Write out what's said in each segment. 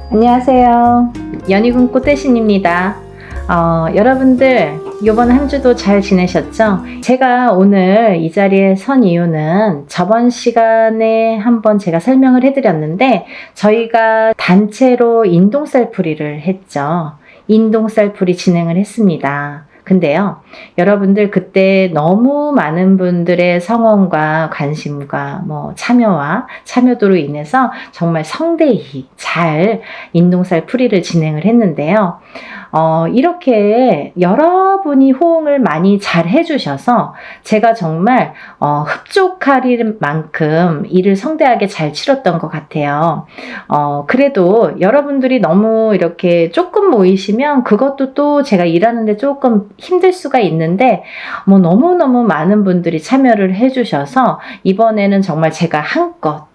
안녕하세요. 연희군 꽃대신입니다. 여러분들 이번 한 주도 잘 지내셨죠? 제가 오늘 이 자리에 선 이유는 저번 시간에 한번 제가 설명을 해드렸는데 저희가 단체로 인동살풀이를 했죠. 인동살풀이 진행을 했습니다. 근데요, 여러분들 그때 너무 많은 분들의 성원과 관심과 참여도로 인해서 정말 성대히 잘 인동살풀이를 진행을 했는데요. 이렇게 여러분이 호응을 많이 잘 해주셔서 제가 정말 흡족할 만큼 일을 성대하게 잘 치렀던 것 같아요. 그래도 여러분들이 너무 이렇게 조금 모이시면 그것도 또 제가 일하는데 조금 힘들 수가 있는데 너무너무 많은 분들이 참여를 해주셔서 이번에는 정말 제가 한껏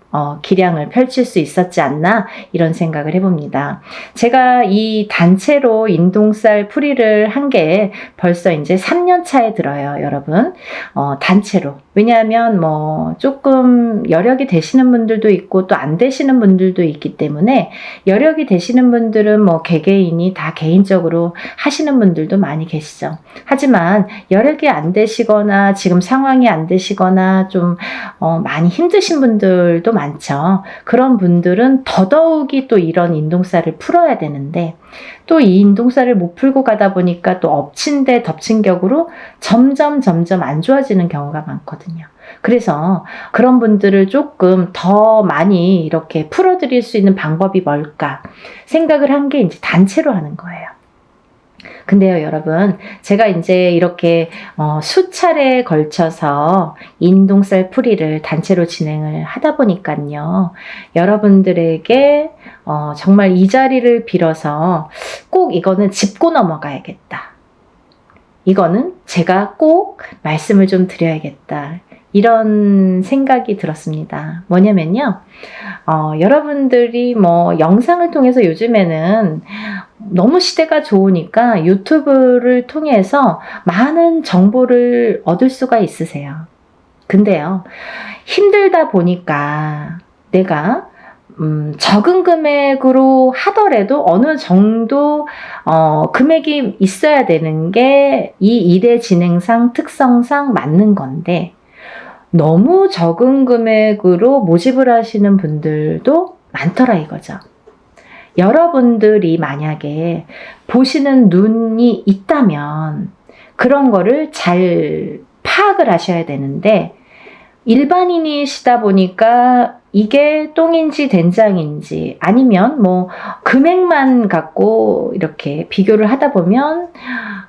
기량을 펼칠 수 있었지 않나 이런 생각을 해봅니다. 제가 이 단체로 인동살 풀이를 한 게 벌써 이제 3년 차에 들어요, 여러분. 단체로. 왜냐하면 조금 여력이 되시는 분들도 있고 또 안 되시는 분들도 있기 때문에 여력이 되시는 분들은 개개인이 다 개인적으로 하시는 분들도 많이 계시죠. 하지만 여력이 안 되시거나 지금 상황이 안 되시거나 좀 많이 힘드신 분들도 많죠. 그런 분들은 더더욱이 또 이런 인동살을 풀어야 되는데 또 이 인동살을 못 풀고 가다 보니까 또 엎친 데 덮친 격으로 점점 안 좋아지는 경우가 많거든요. 그래서 그런 분들을 조금 더 많이 이렇게 풀어드릴 수 있는 방법이 뭘까 생각을 한 게 이제 단체로 하는 거예요. 근데요, 여러분, 제가 이제 이렇게 수차례에 걸쳐서 인동살 풀이를 단체로 진행을 하다 보니까요, 여러분들에게 정말 이 자리를 빌어서 꼭 이거는 짚고 넘어가야겠다. 이거는 제가 꼭 말씀을 좀 드려야겠다. 이런 생각이 들었습니다. 뭐냐면요, 여러분들이 영상을 통해서 요즘에는 너무 시대가 좋으니까 유튜브를 통해서 많은 정보를 얻을 수가 있으세요. 근데요, 힘들다 보니까 내가 적은 금액으로 하더라도 어느 정도 금액이 있어야 되는 게 이 일의 진행상 특성상 맞는 건데 너무 적은 금액으로 모집을 하시는 분들도 많더라 이거죠. 여러분들이 만약에 보시는 눈이 있다면 그런 거를 잘 파악을 하셔야 되는데 일반인이시다 보니까 이게 똥인지 된장인지 아니면 금액만 갖고 이렇게 비교를 하다 보면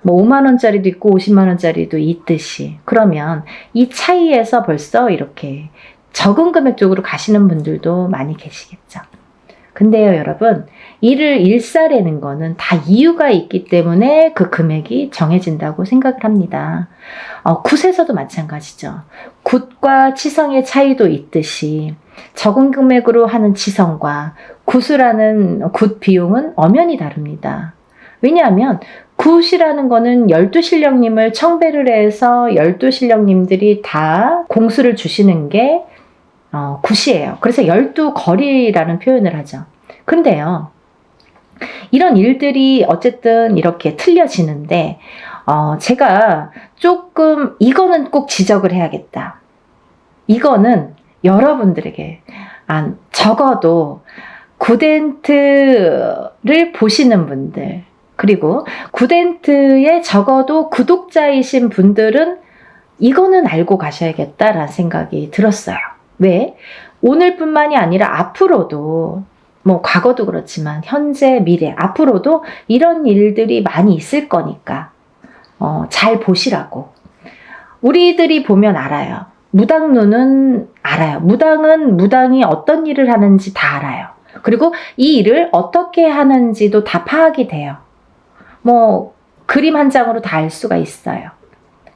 5만 원짜리도 있고 50만 원짜리도 있듯이 그러면 이 차이에서 벌써 이렇게 적은 금액 쪽으로 가시는 분들도 많이 계시겠죠. 근데요, 여러분, 일을 일사라는 거는 다 이유가 있기 때문에 그 금액이 정해진다고 생각을 합니다. 굿에서도 마찬가지죠. 굿과 치성의 차이도 있듯이 적은 금액으로 하는 치성과 굿을 하는 굿 비용은 엄연히 다릅니다. 왜냐하면 굿이라는 거는 12실령님을 청배를 해서 12실령님들이 다 공수를 주시는 게 굿이에요. 그래서 12거리라는 표현을 하죠. 근데요, 이런 일들이 어쨌든 이렇게 틀려지는데 제가 조금 이거는 꼭 지적을 해야겠다. 이거는 여러분들에게 적어도 굿엔트를 보시는 분들 그리고 굿엔트에 적어도 구독자이신 분들은 이거는 알고 가셔야겠다라는 생각이 들었어요. 왜? 오늘뿐만이 아니라 앞으로도 과거도 그렇지만 현재, 미래, 앞으로도 이런 일들이 많이 있을 거니까 잘 보시라고. 우리들이 보면 알아요. 무당눈은 알아요. 무당은 무당이 어떤 일을 하는지 다 알아요. 그리고 이 일을 어떻게 하는지도 다 파악이 돼요. 그림 한 장으로 다 알 수가 있어요.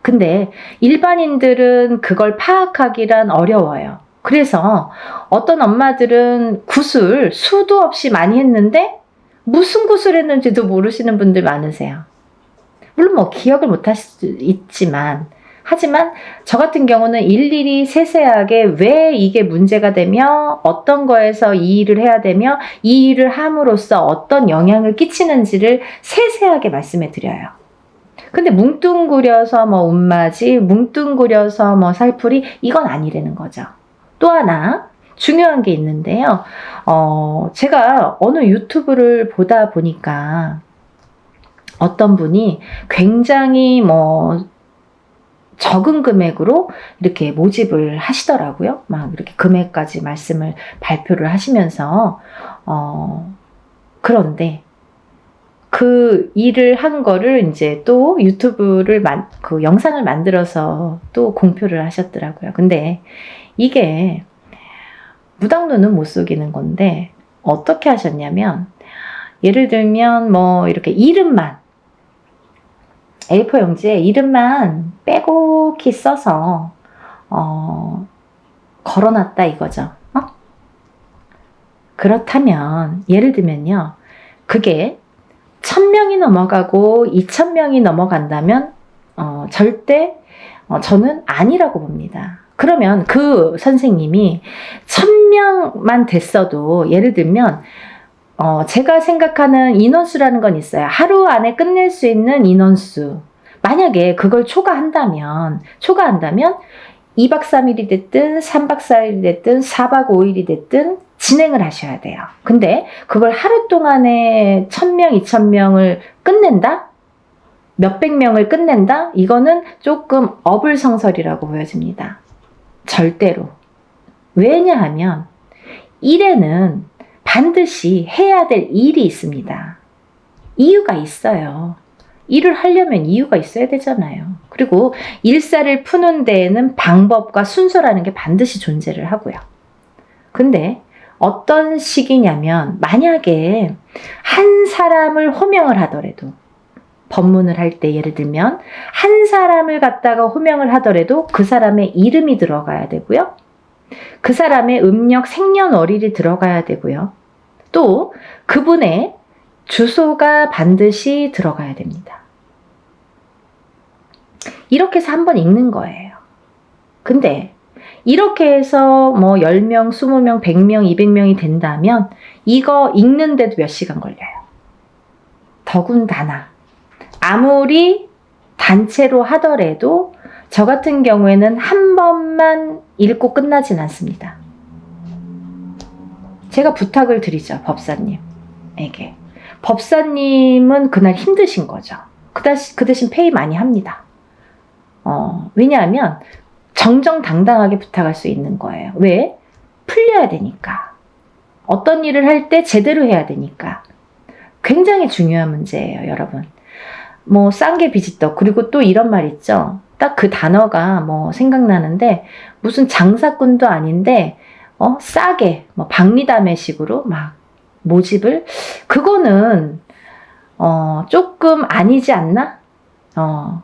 근데 일반인들은 그걸 파악하기란 어려워요. 그래서 어떤 엄마들은 굿을 수도 없이 많이 했는데 무슨 굿을 했는지도 모르시는 분들 많으세요. 물론 기억을 못 할 수도 있지만 하지만 저 같은 경우는 일일이 세세하게 왜 이게 문제가 되며 어떤 거에서 이 일을 해야 되며 이 일을 함으로써 어떤 영향을 끼치는지를 세세하게 말씀해 드려요. 근데 뭉뚱그려서 뭐 운맞이, 뭉뚱그려서 뭐 살풀이, 이건 아니라는 거죠. 또 하나 중요한 게 있는데요. 제가 어느 유튜브를 보다 보니까 어떤 분이 굉장히 뭐 적은 금액으로 이렇게 모집을 하시더라고요. 막 이렇게 금액까지 말씀을 발표를 하시면서 그런데 그 일을 한 거를 이제 또 유튜브를 그 영상을 만들어서 또 공표를 하셨더라고요. 근데 이게 무당눈은 못 속이는 건데 어떻게 하셨냐면, 예를 들면 뭐 이렇게 이름만 A4 용지에 이름만 빼곡히 써서 걸어놨다 이거죠. 그렇다면 예를 들면요, 그게 1000명이 넘어가고 2000명이 넘어간다면 절대 저는 아니라고 봅니다. 그러면 그 선생님이 1000명만 됐어도, 예를 들면 제가 생각하는 인원수라는 건 있어요. 하루 안에 끝낼 수 있는 인원수. 만약에 그걸 초과한다면 2박 3일이 됐든 3박 4일이 됐든 4박 5일이 됐든 진행을 하셔야 돼요. 근데 그걸 하루 동안에 1000명, 2000명을 끝낸다? 몇백 명을 끝낸다? 이거는 조금 어불성설이라고 보여집니다. 절대로. 왜냐하면 일에는 반드시 해야 될 일이 있습니다. 이유가 있어요. 일을 하려면 이유가 있어야 되잖아요. 그리고 일사를 푸는 데에는 방법과 순서라는 게 반드시 존재를 하고요. 근데 어떤 식이냐면, 만약에 한 사람을 호명을 하더라도, 법문을 할 때 예를 들면 한 사람을 갖다가 호명을 하더라도 그 사람의 이름이 들어가야 되고요. 그 사람의 음력 생년월일이 들어가야 되고요. 또 그분의 주소가 반드시 들어가야 됩니다. 이렇게 해서 한번 읽는 거예요. 근데 이렇게 해서 뭐 10명, 20명, 100명, 200명이 된다면 이거 읽는데도 몇 시간 걸려요. 더군다나 아무리 단체로 하더라도 저 같은 경우에는 한 번만 읽고 끝나진 않습니다. 제가 부탁을 드리죠, 법사님에게. 법사님은 그날 힘드신 거죠. 그 대신 페이 많이 합니다. 왜냐하면 정정당당하게 부탁할 수 있는 거예요. 왜? 풀려야 되니까. 어떤 일을 할 때 제대로 해야 되니까. 굉장히 중요한 문제예요, 여러분. 뭐 싼 게 비지떡. 그리고 또 이런 말 있죠. 딱 그 단어가 뭐 생각나는데, 무슨 장사꾼도 아닌데 싸게 뭐 박리담회식으로 막 모집을, 그거는 조금 아니지 않나?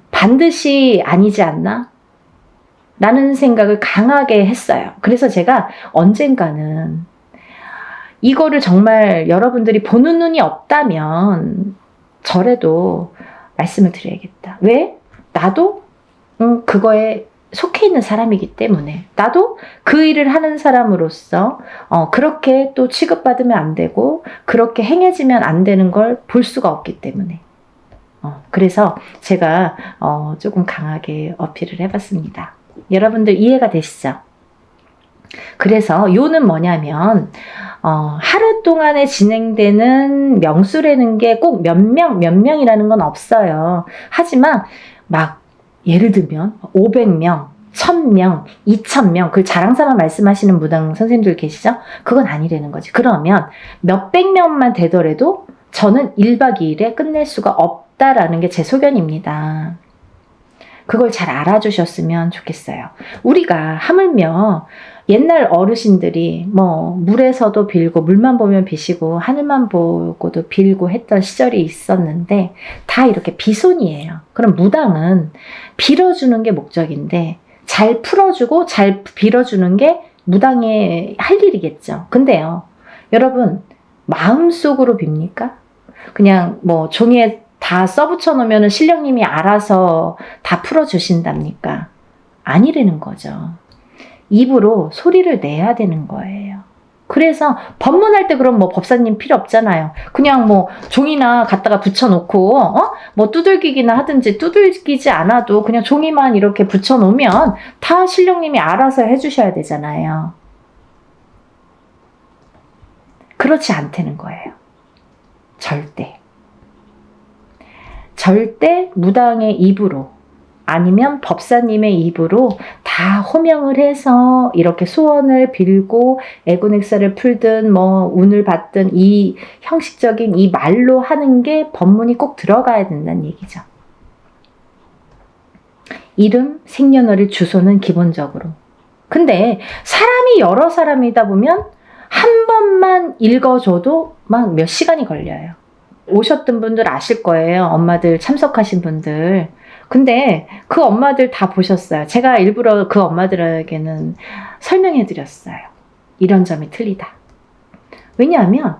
반드시 아니지 않나? 라는 생각을 강하게 했어요. 그래서 제가 언젠가는 이거를 정말 여러분들이 보는 눈이 없다면 저라도 말씀을 드려야겠다. 왜? 나도 그거에 속해 있는 사람이기 때문에, 나도 그 일을 하는 사람으로서 그렇게 또 취급받으면 안 되고 그렇게 행해지면 안 되는 걸 볼 수가 없기 때문에 그래서 제가 조금 강하게 어필을 해봤습니다. 여러분들 이해가 되시죠? 그래서 요는 뭐냐면 하루 동안에 진행되는 명수라는 게 꼭 몇 명이라는 건 없어요. 하지만 막 예를 들면 500명, 1000명, 2000명, 그 자랑사만 말씀하시는 무당 선생님들 계시죠? 그건 아니라는 거지. 그러면 몇백 명만 되더라도 저는 1박 2일에 끝낼 수가 없다라는 게 제 소견입니다. 그걸 잘 알아주셨으면 좋겠어요. 우리가 하물며 옛날 어르신들이 뭐 물에서도 빌고, 물만 보면 비시고 하늘만 보고도 빌고 했던 시절이 있었는데 다 이렇게 비손이에요. 그럼 무당은 빌어주는 게 목적인데 잘 풀어주고 잘 빌어주는 게 무당의 할 일이겠죠. 근데요, 여러분 마음속으로 빕니까? 그냥 뭐 종이에 다 써붙여 놓으면 신령님이 알아서 다 풀어주신답니까? 아니라는 거죠. 입으로 소리를 내야 되는 거예요. 그래서 법문할 때 그럼 뭐 법사님 필요 없잖아요. 그냥 뭐 종이나 갖다가 붙여놓고 뭐 두들기기나 하든지, 두들기지 않아도 그냥 종이만 이렇게 붙여놓으면 다 신령님이 알아서 해주셔야 되잖아요. 그렇지 않다는 거예요. 절대. 절대 무당의 입으로, 아니면 법사님의 입으로 다 호명을 해서 이렇게 소원을 빌고 애군액사를 풀든 뭐 운을 받든 이 형식적인 이 말로 하는 게 법문이 꼭 들어가야 된다는 얘기죠. 이름, 생년월일, 주소는 기본적으로. 근데 사람이 여러 사람이다 보면 한 번만 읽어줘도 막 몇 시간이 걸려요. 오셨던 분들 아실 거예요. 엄마들 참석하신 분들. 근데 그 엄마들 다 보셨어요. 제가 일부러 그 엄마들에게는 설명해 드렸어요. 이런 점이 틀리다. 왜냐하면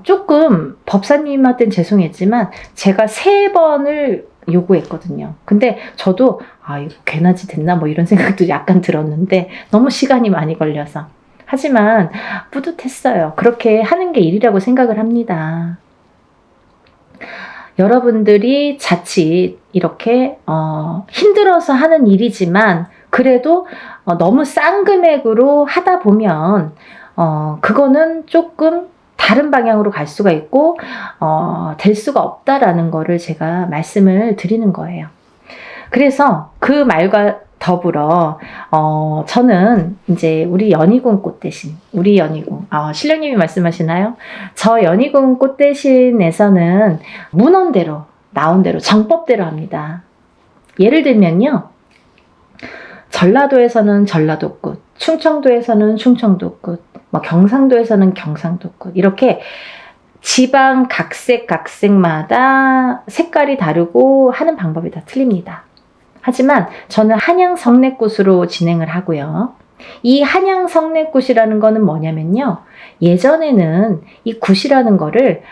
조금 법사님한테는 죄송했지만 제가 3번을 요구했거든요. 근데 저도 이거 괜하지 됐나 뭐 이런 생각도 약간 들었는데 너무 시간이 많이 걸려서. 하지만 뿌듯했어요. 그렇게 하는 게 일이라고 생각을 합니다. 여러분들이 자칫 이렇게 힘들어서 하는 일이지만 그래도 너무 싼 금액으로 하다 보면 그거는 조금 다른 방향으로 갈 수가 있고 될 수가 없다라는 거를 제가 말씀을 드리는 거예요. 그래서 그 말과 더불어 저는 이제 우리 연희궁 꽃 대신, 우리 연희궁 신령님이 말씀하시나요? 저 연희궁 꽃 대신에서는 문헌대로 나온 대로 정법대로 합니다. 예를 들면요, 전라도에서는 전라도꽃, 충청도에서는 충청도꽃, 뭐 경상도에서는 경상도꽃, 이렇게 지방 각색마다 색깔이 다르고 하는 방법이 다 틀립니다. 하지만 저는 한양 성례꽃으로 진행을 하고요. 이 한양 성례꽃이라는 거는 뭐냐면요, 예전에는 이 굿이라는 거를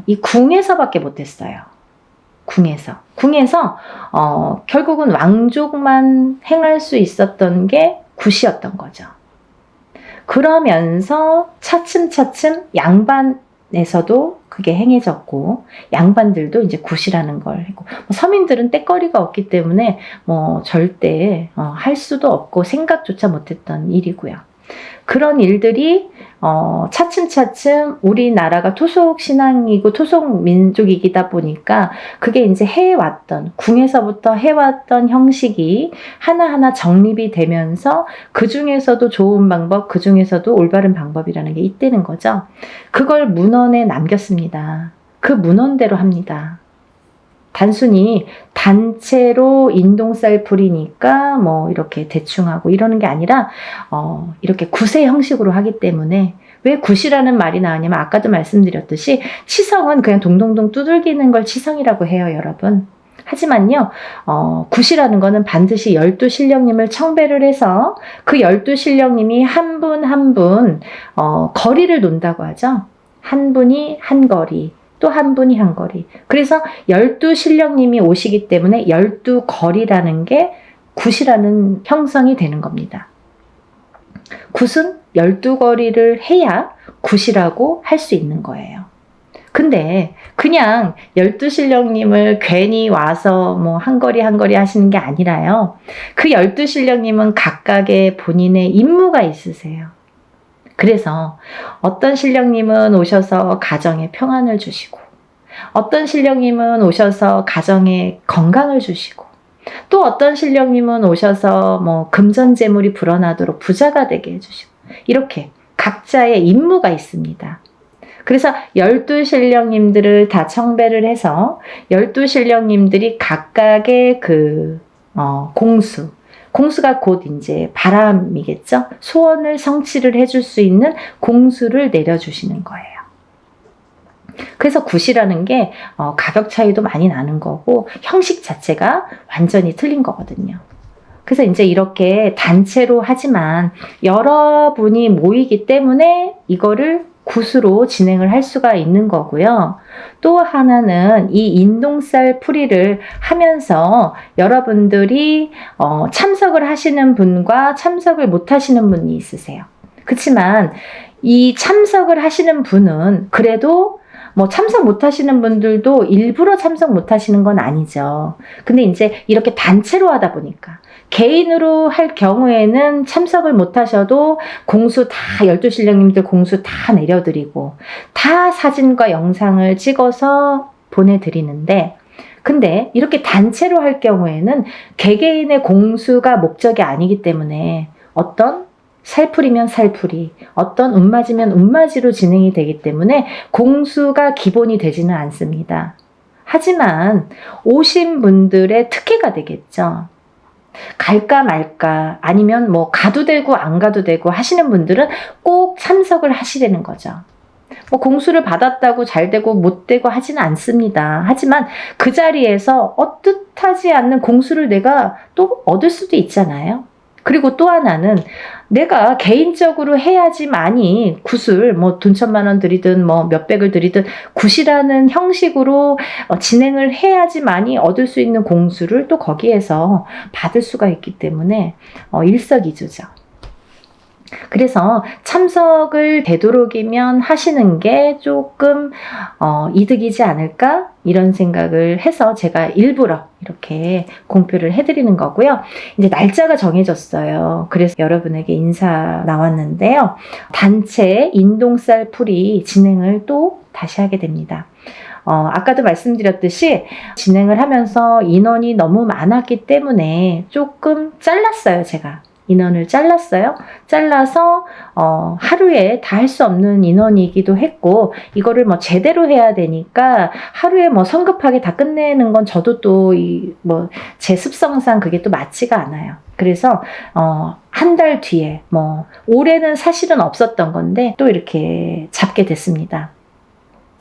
이 궁에서밖에 못했어요. 궁에서 결국은 왕족만 행할 수 있었던 게 굿이었던 거죠. 그러면서 차츰차츰 양반에서도 그게 행해졌고, 양반들도 이제 굿이라는 걸 했고, 서민들은 때거리가 없기 때문에 뭐 절대 할 수도 없고 생각조차 못했던 일이고요. 그런 일들이 차츰차츰 우리나라가 토속 신앙이고 토속 민족이다 보니까 그게 이제 해왔던, 궁에서부터 해왔던 형식이 하나하나 정립이 되면서 그 중에서도 좋은 방법, 그 중에서도 올바른 방법이라는 게 있다는 거죠. 그걸 문헌에 남겼습니다. 그 문헌대로 합니다. 단순히 단체로 인동쌀 풀이니까 뭐 이렇게 대충 하고 이러는 게 아니라 이렇게 굿의 형식으로 하기 때문에, 왜 굿이라는 말이 나왔냐면 아까도 말씀드렸듯이 치성은 그냥 동동동 두들기는 걸 치성이라고 해요, 여러분. 하지만요, 굿이라는 거는 반드시 12신령님을 청배를 해서 그 12신령님이 한 분 한 분 거리를 논다고 하죠. 한 분이 한 거리, 또 한 분이 한 거리. 그래서 12신령님이 오시기 때문에 12거리라는 게 굿이라는 형성이 되는 겁니다. 굿은 12거리를 해야 굿이라고 할 수 있는 거예요. 근데 그냥 12신령님을 괜히 와서 뭐 한 거리 한 거리 하시는 게 아니라요. 그 12신령님은 각각의 본인의 임무가 있으세요. 그래서 어떤 신령님은 오셔서 가정에 평안을 주시고, 어떤 신령님은 오셔서 가정에 건강을 주시고, 또 어떤 신령님은 오셔서 뭐 금전재물이 불어나도록 부자가 되게 해주시고, 이렇게 각자의 임무가 있습니다. 그래서 12신령님들을 다 청배를 해서 12신령님들이 각각의 그 공수가 곧 이제 바람이겠죠. 소원을 성취를 해줄 수 있는 공수를 내려주시는 거예요. 그래서 굿이라는 게 가격 차이도 많이 나는 거고 형식 자체가 완전히 틀린 거거든요. 그래서 이제 이렇게 단체로 하지만 여러분이 모이기 때문에 이거를 붓으로 진행을 할 수가 있는 거고요. 또 하나는 이 인동살 풀이를 하면서 여러분들이 참석을 하시는 분과 참석을 못 하시는 분이 있으세요. 그렇지만 이 참석을 하시는 분은 그래도 뭐 참석 못 하시는 분들도 일부러 참석 못 하시는 건 아니죠. 근데 이제 이렇게 단체로 하다 보니까 개인으로 할 경우에는 참석을 못 하셔도 공수 다 12신령님들 공수 다 내려드리고 다 사진과 영상을 찍어서 보내드리는데, 근데 이렇게 단체로 할 경우에는 개개인의 공수가 목적이 아니기 때문에 어떤 살풀이면 살풀이, 어떤 운맞이면 운맞이로 진행이 되기 때문에 공수가 기본이 되지는 않습니다. 하지만 오신 분들의 특혜가 되겠죠. 갈까 말까 아니면 뭐 가도 되고 안 가도 되고 하시는 분들은 꼭 참석을 하시려는 거죠. 뭐 공수를 받았다고 잘 되고 못 되고 하지는 않습니다. 하지만 그 자리에서 뜻하지 않는 공수를 내가 또 얻을 수도 있잖아요. 그리고 또 하나는 내가 개인적으로 해야지만이 굿을 뭐 돈 1,000만 들이든 뭐 몇백을 들이든 굿이라는 형식으로 진행을 해야지만이 얻을 수 있는 공수를 또 거기에서 받을 수가 있기 때문에 일석이조죠. 그래서 참석을 되도록이면 하시는 게 조금 이득이지 않을까 이런 생각을 해서 제가 일부러 이렇게 공표를 해드리는 거고요. 이제 날짜가 정해졌어요. 그래서 여러분에게 인사 나왔는데요. 단체 인동살 풀이 진행을 또 다시 하게 됩니다. 아까도 말씀드렸듯이 진행을 하면서 인원이 너무 많았기 때문에 조금 잘랐어요, 제가. 인원을 잘랐어요. 잘라서 하루에 다 할 수 없는 인원이기도 했고, 이거를 뭐 제대로 해야 되니까 하루에 뭐 성급하게 다 끝내는 건 저도 또 제 습성상 그게 또 맞지가 않아요. 그래서 한 달 뒤에 뭐 올해는 사실은 없었던 건데 또 이렇게 잡게 됐습니다.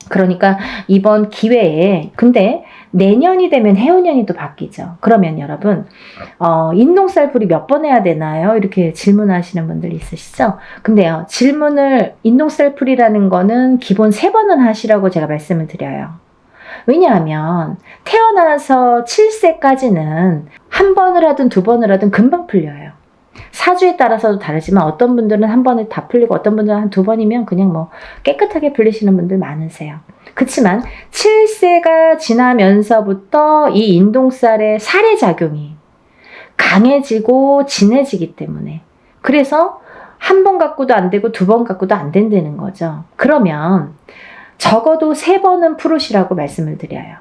그러니까 이번 기회에, 근데 내년이 되면 해운년이 또 바뀌죠. 그러면 여러분 인동살풀이 몇 번 해야 되나요? 이렇게 질문하시는 분들 있으시죠? 근데요, 질문을 인동살풀이라는 거는 기본 3번은 하시라고 제가 말씀을 드려요. 왜냐하면 태어나서 7세까지는 한 번을 하든 2번을 하든 금방 풀려요. 사주에 따라서도 다르지만 어떤 분들은 한 번에 다 풀리고 어떤 분들은 한 2번이면 그냥 뭐 깨끗하게 풀리시는 분들 많으세요. 그렇지만 7세가 지나면서부터 이 인동살의 살해작용이 강해지고 진해지기 때문에, 그래서 한 번 갖고도 안 되고 2번 갖고도 안 된다는 거죠. 그러면 적어도 3번은 풀으시라고 말씀을 드려요.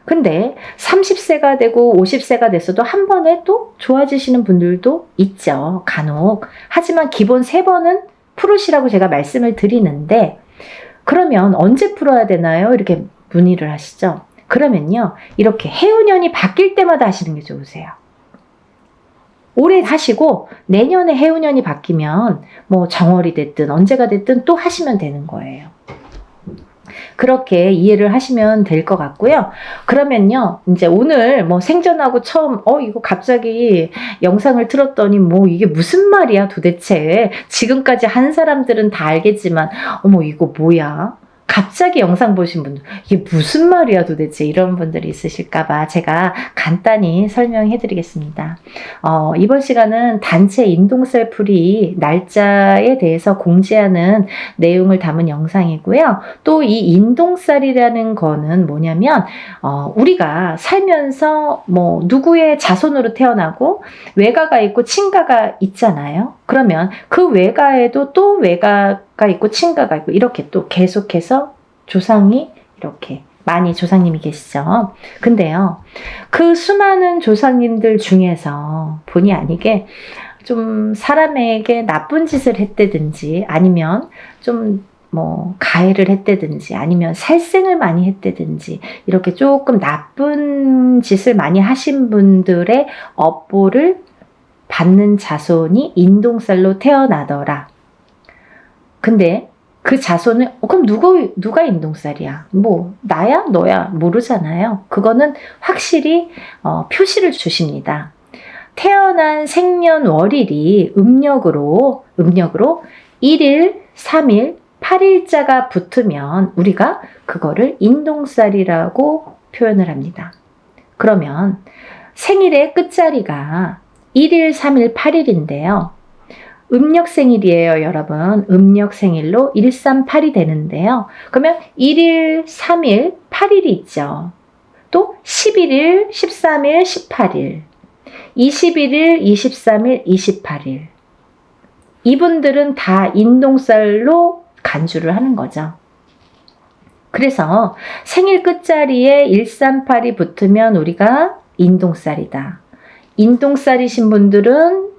근데 30세가 되고 50세가 됐어도 한 번에 또 좋아지시는 분들도 있죠, 간혹. 하지만 기본 3번은 풀으시라고 제가 말씀을 드리는데, 그러면 언제 풀어야 되나요? 이렇게 문의를 하시죠. 그러면요, 이렇게 해운년이 바뀔 때마다 하시는 게 좋으세요. 올해 하시고 내년에 해운년이 바뀌면 뭐 정월이 됐든 언제가 됐든 또 하시면 되는 거예요. 그렇게 이해를 하시면 될 것 같고요. 그러면요, 이제 오늘 뭐 생전하고 처음 이거 갑자기 영상을 틀었더니 뭐 이게 무슨 말이야 도대체. 지금까지 한 사람들은 다 알겠지만 어머 이거 뭐야? 갑자기 영상 보신 분들 이게 무슨 말이야 도대체 이런 분들이 있으실까봐 제가 간단히 설명해 드리겠습니다. 이번 시간은 단체 인동살풀이 날짜에 대해서 공지하는 내용을 담은 영상이고요. 또 이 인동살이라는 거는 뭐냐면 우리가 살면서 뭐 누구의 자손으로 태어나고 외가가 있고 친가가 있잖아요. 그러면 그 외가에도 또 외가가 있고 친가가 있고 이렇게 또 계속해서 조상이 이렇게 많이 조상님이 계시죠. 근데요, 그 수많은 조상님들 중에서 본의 아니게 좀 사람에게 나쁜 짓을 했다든지 아니면 좀 뭐 가해를 했다든지 아니면 살생을 많이 했다든지 이렇게 조금 나쁜 짓을 많이 하신 분들의 업보를 받는 자손이 인동살로 태어나더라. 근데 그 자손은 그럼 누가 인동살이야? 뭐 나야 너야 모르잖아요. 그거는 확실히 표시를 주십니다. 태어난 생년월일이 음력으로 1일, 3일, 8일자가 붙으면 우리가 그거를 인동살이라고 표현을 합니다. 그러면 생일의 끝자리가 1일, 3일, 8일인데요. 음력 생일이에요, 여러분. 음력 생일로 138이 되는데요. 그러면 1일, 3일, 8일이 있죠. 또 11일, 13일, 18일, 21일, 23일, 28일. 이분들은 다 인동살로 간주를 하는 거죠. 그래서 생일 끝자리에 138이 붙으면 우리가 인동살이다. 인동살이신 분들은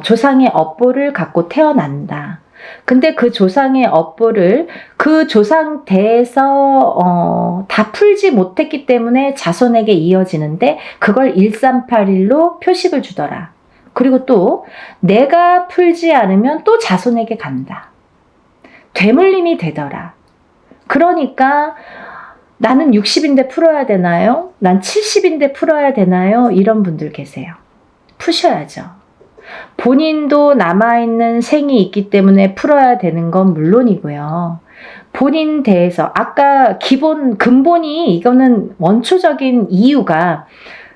조상의 업보를 갖고 태어난다. 근데 그 조상의 업보를 그 조상 대에서 다 풀지 못했기 때문에 자손에게 이어지는데 그걸 138일로 표식을 주더라. 그리고 또 내가 풀지 않으면 또 자손에게 간다. 되물림이 되더라. 그러니까 나는 60인데 풀어야 되나요? 난 70인데 풀어야 되나요? 이런 분들 계세요. 푸셔야죠. 본인도 남아있는 생이 있기 때문에 풀어야 되는 건 물론이고요. 본인 대해서 아까 근본이 이거는 원초적인 이유가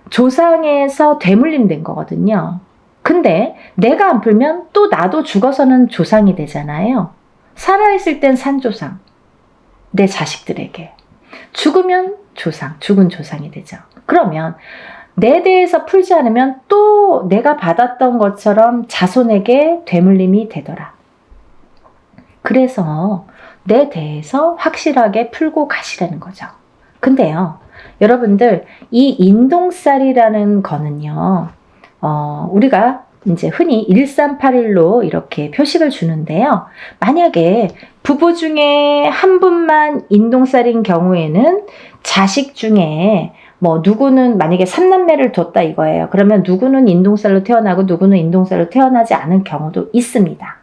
조상에서 되물림된 거거든요. 근데 내가 안 풀면 또 나도 죽어서는 조상이 되잖아요. 살아있을 땐 산조상, 내 자식들에게. 죽으면 조상, 죽은 조상이 되죠. 그러면 내 대해서 풀지 않으면 또 내가 받았던 것처럼 자손에게 되물림이 되더라. 그래서 내 대해서 확실하게 풀고 가시라는 거죠. 근데요, 여러분들, 이 인동살이라는 거는요, 우리가 이제 흔히 1381로 이렇게 표식을 주는데요. 만약에 부부 중에 한 분만 인동살인 경우에는 자식 중에 누구는 만약에 3남매를 뒀다 이거예요. 그러면 누구는 인동살로 태어나고 누구는 인동살로 태어나지 않은 경우도 있습니다.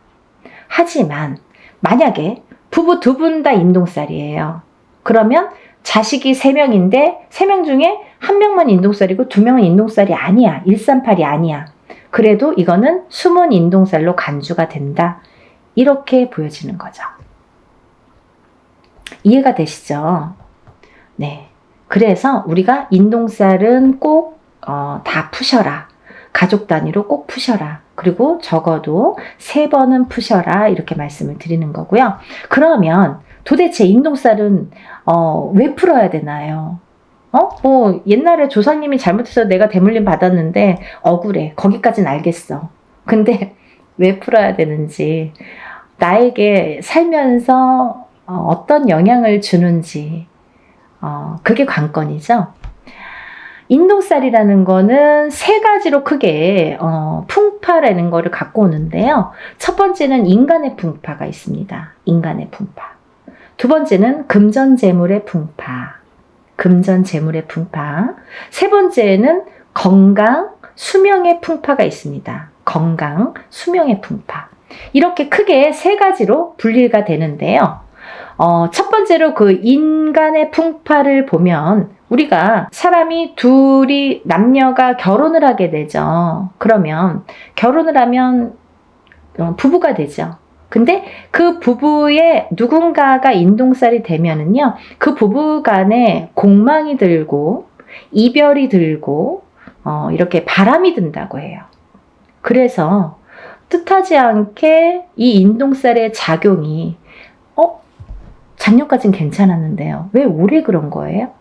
하지만 만약에 부부 2분 다 인동살이에요. 그러면 자식이 3명인데 3명 중에 1명만 인동살이고 2명은 인동살이 아니야. 138이 아니야. 그래도 이거는 숨은 인동살로 간주가 된다. 이렇게 보여지는 거죠. 이해가 되시죠? 네. 그래서 우리가 인동살은 꼭 다 푸셔라. 가족 단위로 꼭 푸셔라. 그리고 적어도 3번은 푸셔라. 이렇게 말씀을 드리는 거고요. 그러면 도대체 인동살은 왜 풀어야 되나요? 옛날에 조상님이 잘못해서 내가 대물림 받았는데 억울해. 거기까진 알겠어. 근데 왜 풀어야 되는지, 나에게 살면서 어떤 영향을 주는지, 그게 관건이죠. 인동살이라는 거는 3가지로 크게 풍파라는 거를 갖고 오는데요. 첫 번째는 인간의 풍파가 있습니다. 인간의 풍파. 두 번째는 금전재물의 풍파. 금전재물의 풍파. 세 번째는 건강, 수명의 풍파가 있습니다. 건강, 수명의 풍파. 이렇게 크게 3가지로 분리가 되는데요. 첫 번째로 그 인간의 풍파를 보면 우리가 사람이 둘이 남녀가 결혼을 하게 되죠. 그러면 결혼을 하면 부부가 되죠. 근데 그 부부의 누군가가 인동살이 되면은요, 그 부부 간에 공망이 들고 이별이 들고 이렇게 바람이 든다고 해요. 그래서 뜻하지 않게 이 인동살의 작용이 작년까지는 괜찮았는데요. 왜 올해 그런 거예요?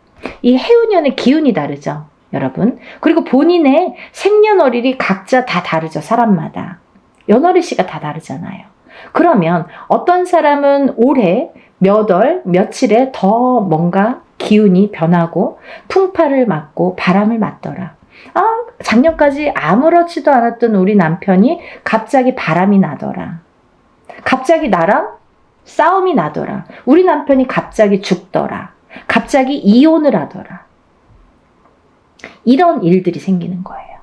이 해운년의 기운이 다르죠, 여러분. 그리고 본인의 생년월일이 각자 다 다르죠, 사람마다. 연월일시가 다 다르잖아요. 그러면 어떤 사람은 올해 몇 월, 며칠에 더 뭔가 기운이 변하고 풍파를 맞고 바람을 맞더라. 작년까지 아무렇지도 않았던 우리 남편이 갑자기 바람이 나더라. 갑자기 나랑 싸움이 나더라. 우리 남편이 갑자기 죽더라. 갑자기 이혼을 하더라. 이런 일들이 생기는 거예요.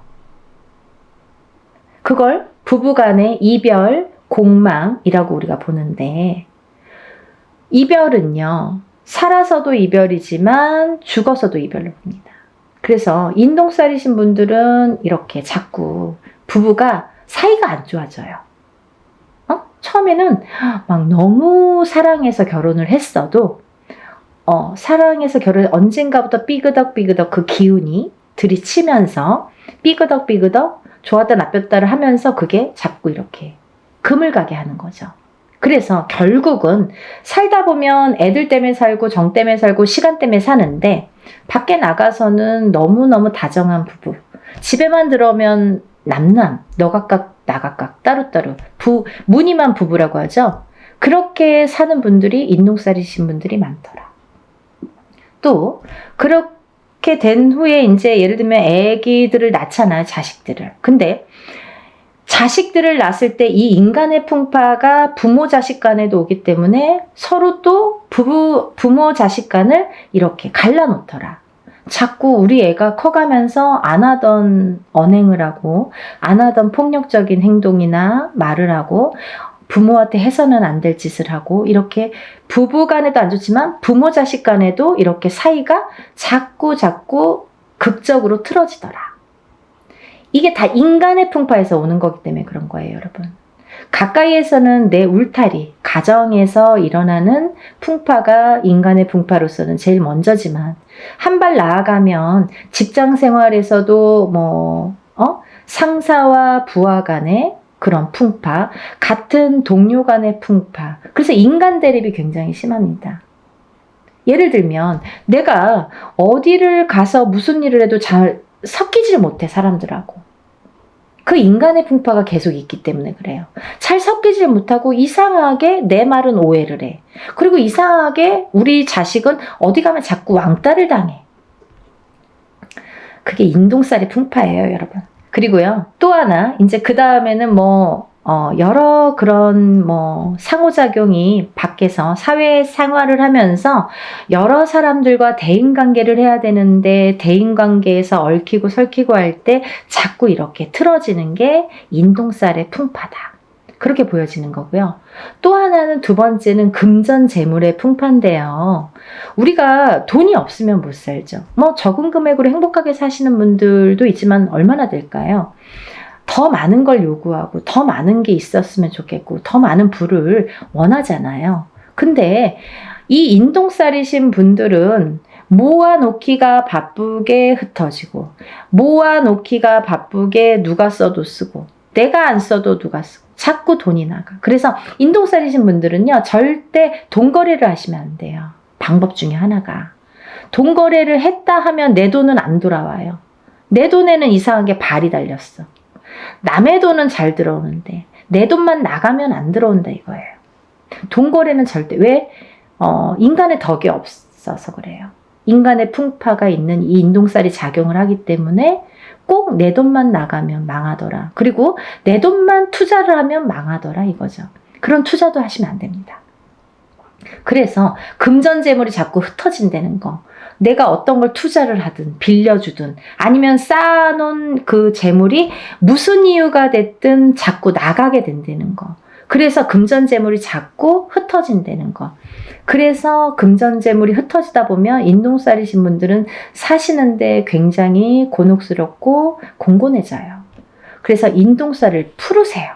그걸 부부간의 이별, 공망이라고 우리가 보는데, 이별은요, 살아서도 이별이지만 죽어서도 이별로 봅니다. 그래서 인동살이신 분들은 이렇게 자꾸 부부가 사이가 안 좋아져요. 처음에는 막 너무 사랑해서 결혼을 했어도 사랑해서 언젠가부터 삐그덕삐그덕 그 기운이 들이치면서 삐그덕삐그덕 좋았다 나빴다를 하면서 그게 자꾸 이렇게 금을 가게 하는 거죠. 그래서 결국은 살다 보면 애들 때문에 살고 정 때문에 살고 시간 때문에 사는데 밖에 나가서는 너무너무 다정한 부부, 집에만 들어오면 남남, 너 각각 나 각각 따로따로 무늬만 부부라고 하죠. 그렇게 사는 분들이 인동살이신 분들이 많더라. 또 그렇게 된 후에 이제 예를 들면 애기들을 낳잖아요. 자식들을. 근데 자식들을 낳았을 때 이 인간의 풍파가 부모 자식 간에도 오기 때문에 서로 또 부모 자식 간을 이렇게 갈라놓더라. 자꾸 우리 애가 커가면서 안 하던 언행을 하고 안 하던 폭력적인 행동이나 말을 하고 부모한테 해서는 안 될 짓을 하고 이렇게 부부 간에도 안 좋지만 부모 자식 간에도 이렇게 사이가 자꾸 극적으로 틀어지더라. 이게 다 인간의 풍파에서 오는 거기 때문에 그런 거예요, 여러분. 가까이에서는 내 울타리, 가정에서 일어나는 풍파가 인간의 풍파로서는 제일 먼저지만 한 발 나아가면 직장 생활에서도 상사와 부하 간의 그런 풍파, 같은 동료 간의 풍파. 그래서 인간 대립이 굉장히 심합니다. 예를 들면 내가 어디를 가서 무슨 일을 해도 잘 섞이질 못해, 사람들하고. 그 인간의 풍파가 계속 있기 때문에 그래요. 잘 섞이질 못하고 이상하게 내 말은 오해를 해. 그리고 이상하게 우리 자식은 어디 가면 자꾸 왕따를 당해. 그게 인동살이 풍파예요, 여러분. 그리고요, 또 하나, 이제 그 다음에는 여러 그런 상호작용이 밖에서 사회 생활을 하면서 여러 사람들과 대인관계를 해야 되는데 대인관계에서 얽히고 설키고 할 때 자꾸 이렇게 틀어지는 게 인동살의 풍파다. 그렇게 보여지는 거고요. 또 하나는 두 번째는 금전재물의 풍파인데요. 우리가 돈이 없으면 못 살죠. 적은 금액으로 행복하게 사시는 분들도 있지만 얼마나 될까요? 더 많은 걸 요구하고 더 많은 게 있었으면 좋겠고 더 많은 부를 원하잖아요. 근데 이 인동살이신 분들은 모아놓기가 바쁘게 흩어지고 모아놓기가 바쁘게 누가 써도 쓰고 내가 안 써도 누가 쓰고 자꾸 돈이 나가. 그래서 인동살이신 분들은요, 절대 돈거래를 하시면 안 돼요. 방법 중에 하나가. 돈거래를 했다 하면 내 돈은 안 돌아와요. 내 돈에는 이상하게 발이 달렸어. 남의 돈은 잘 들어오는데 내 돈만 나가면 안 들어온다 이거예요. 돈거래는 절대. 왜? 인간의 덕이 없어서 그래요. 인간의 풍파가 있는 이 인동살이 작용을 하기 때문에 꼭 내 돈만 나가면 망하더라. 그리고 내 돈만 투자를 하면 망하더라 이거죠. 그런 투자도 하시면 안 됩니다. 그래서 금전재물이 자꾸 흩어진다는 거. 내가 어떤 걸 투자를 하든 빌려주든 아니면 쌓아놓은 그 재물이 무슨 이유가 됐든 자꾸 나가게 된다는 거. 그래서 금전재물이 자꾸 흩어진다는 거. 그래서 금전재물이 흩어지다 보면 인동살이신 분들은 사시는데 굉장히 곤혹스럽고 공곤해져요. 그래서 인동살을 풀으세요.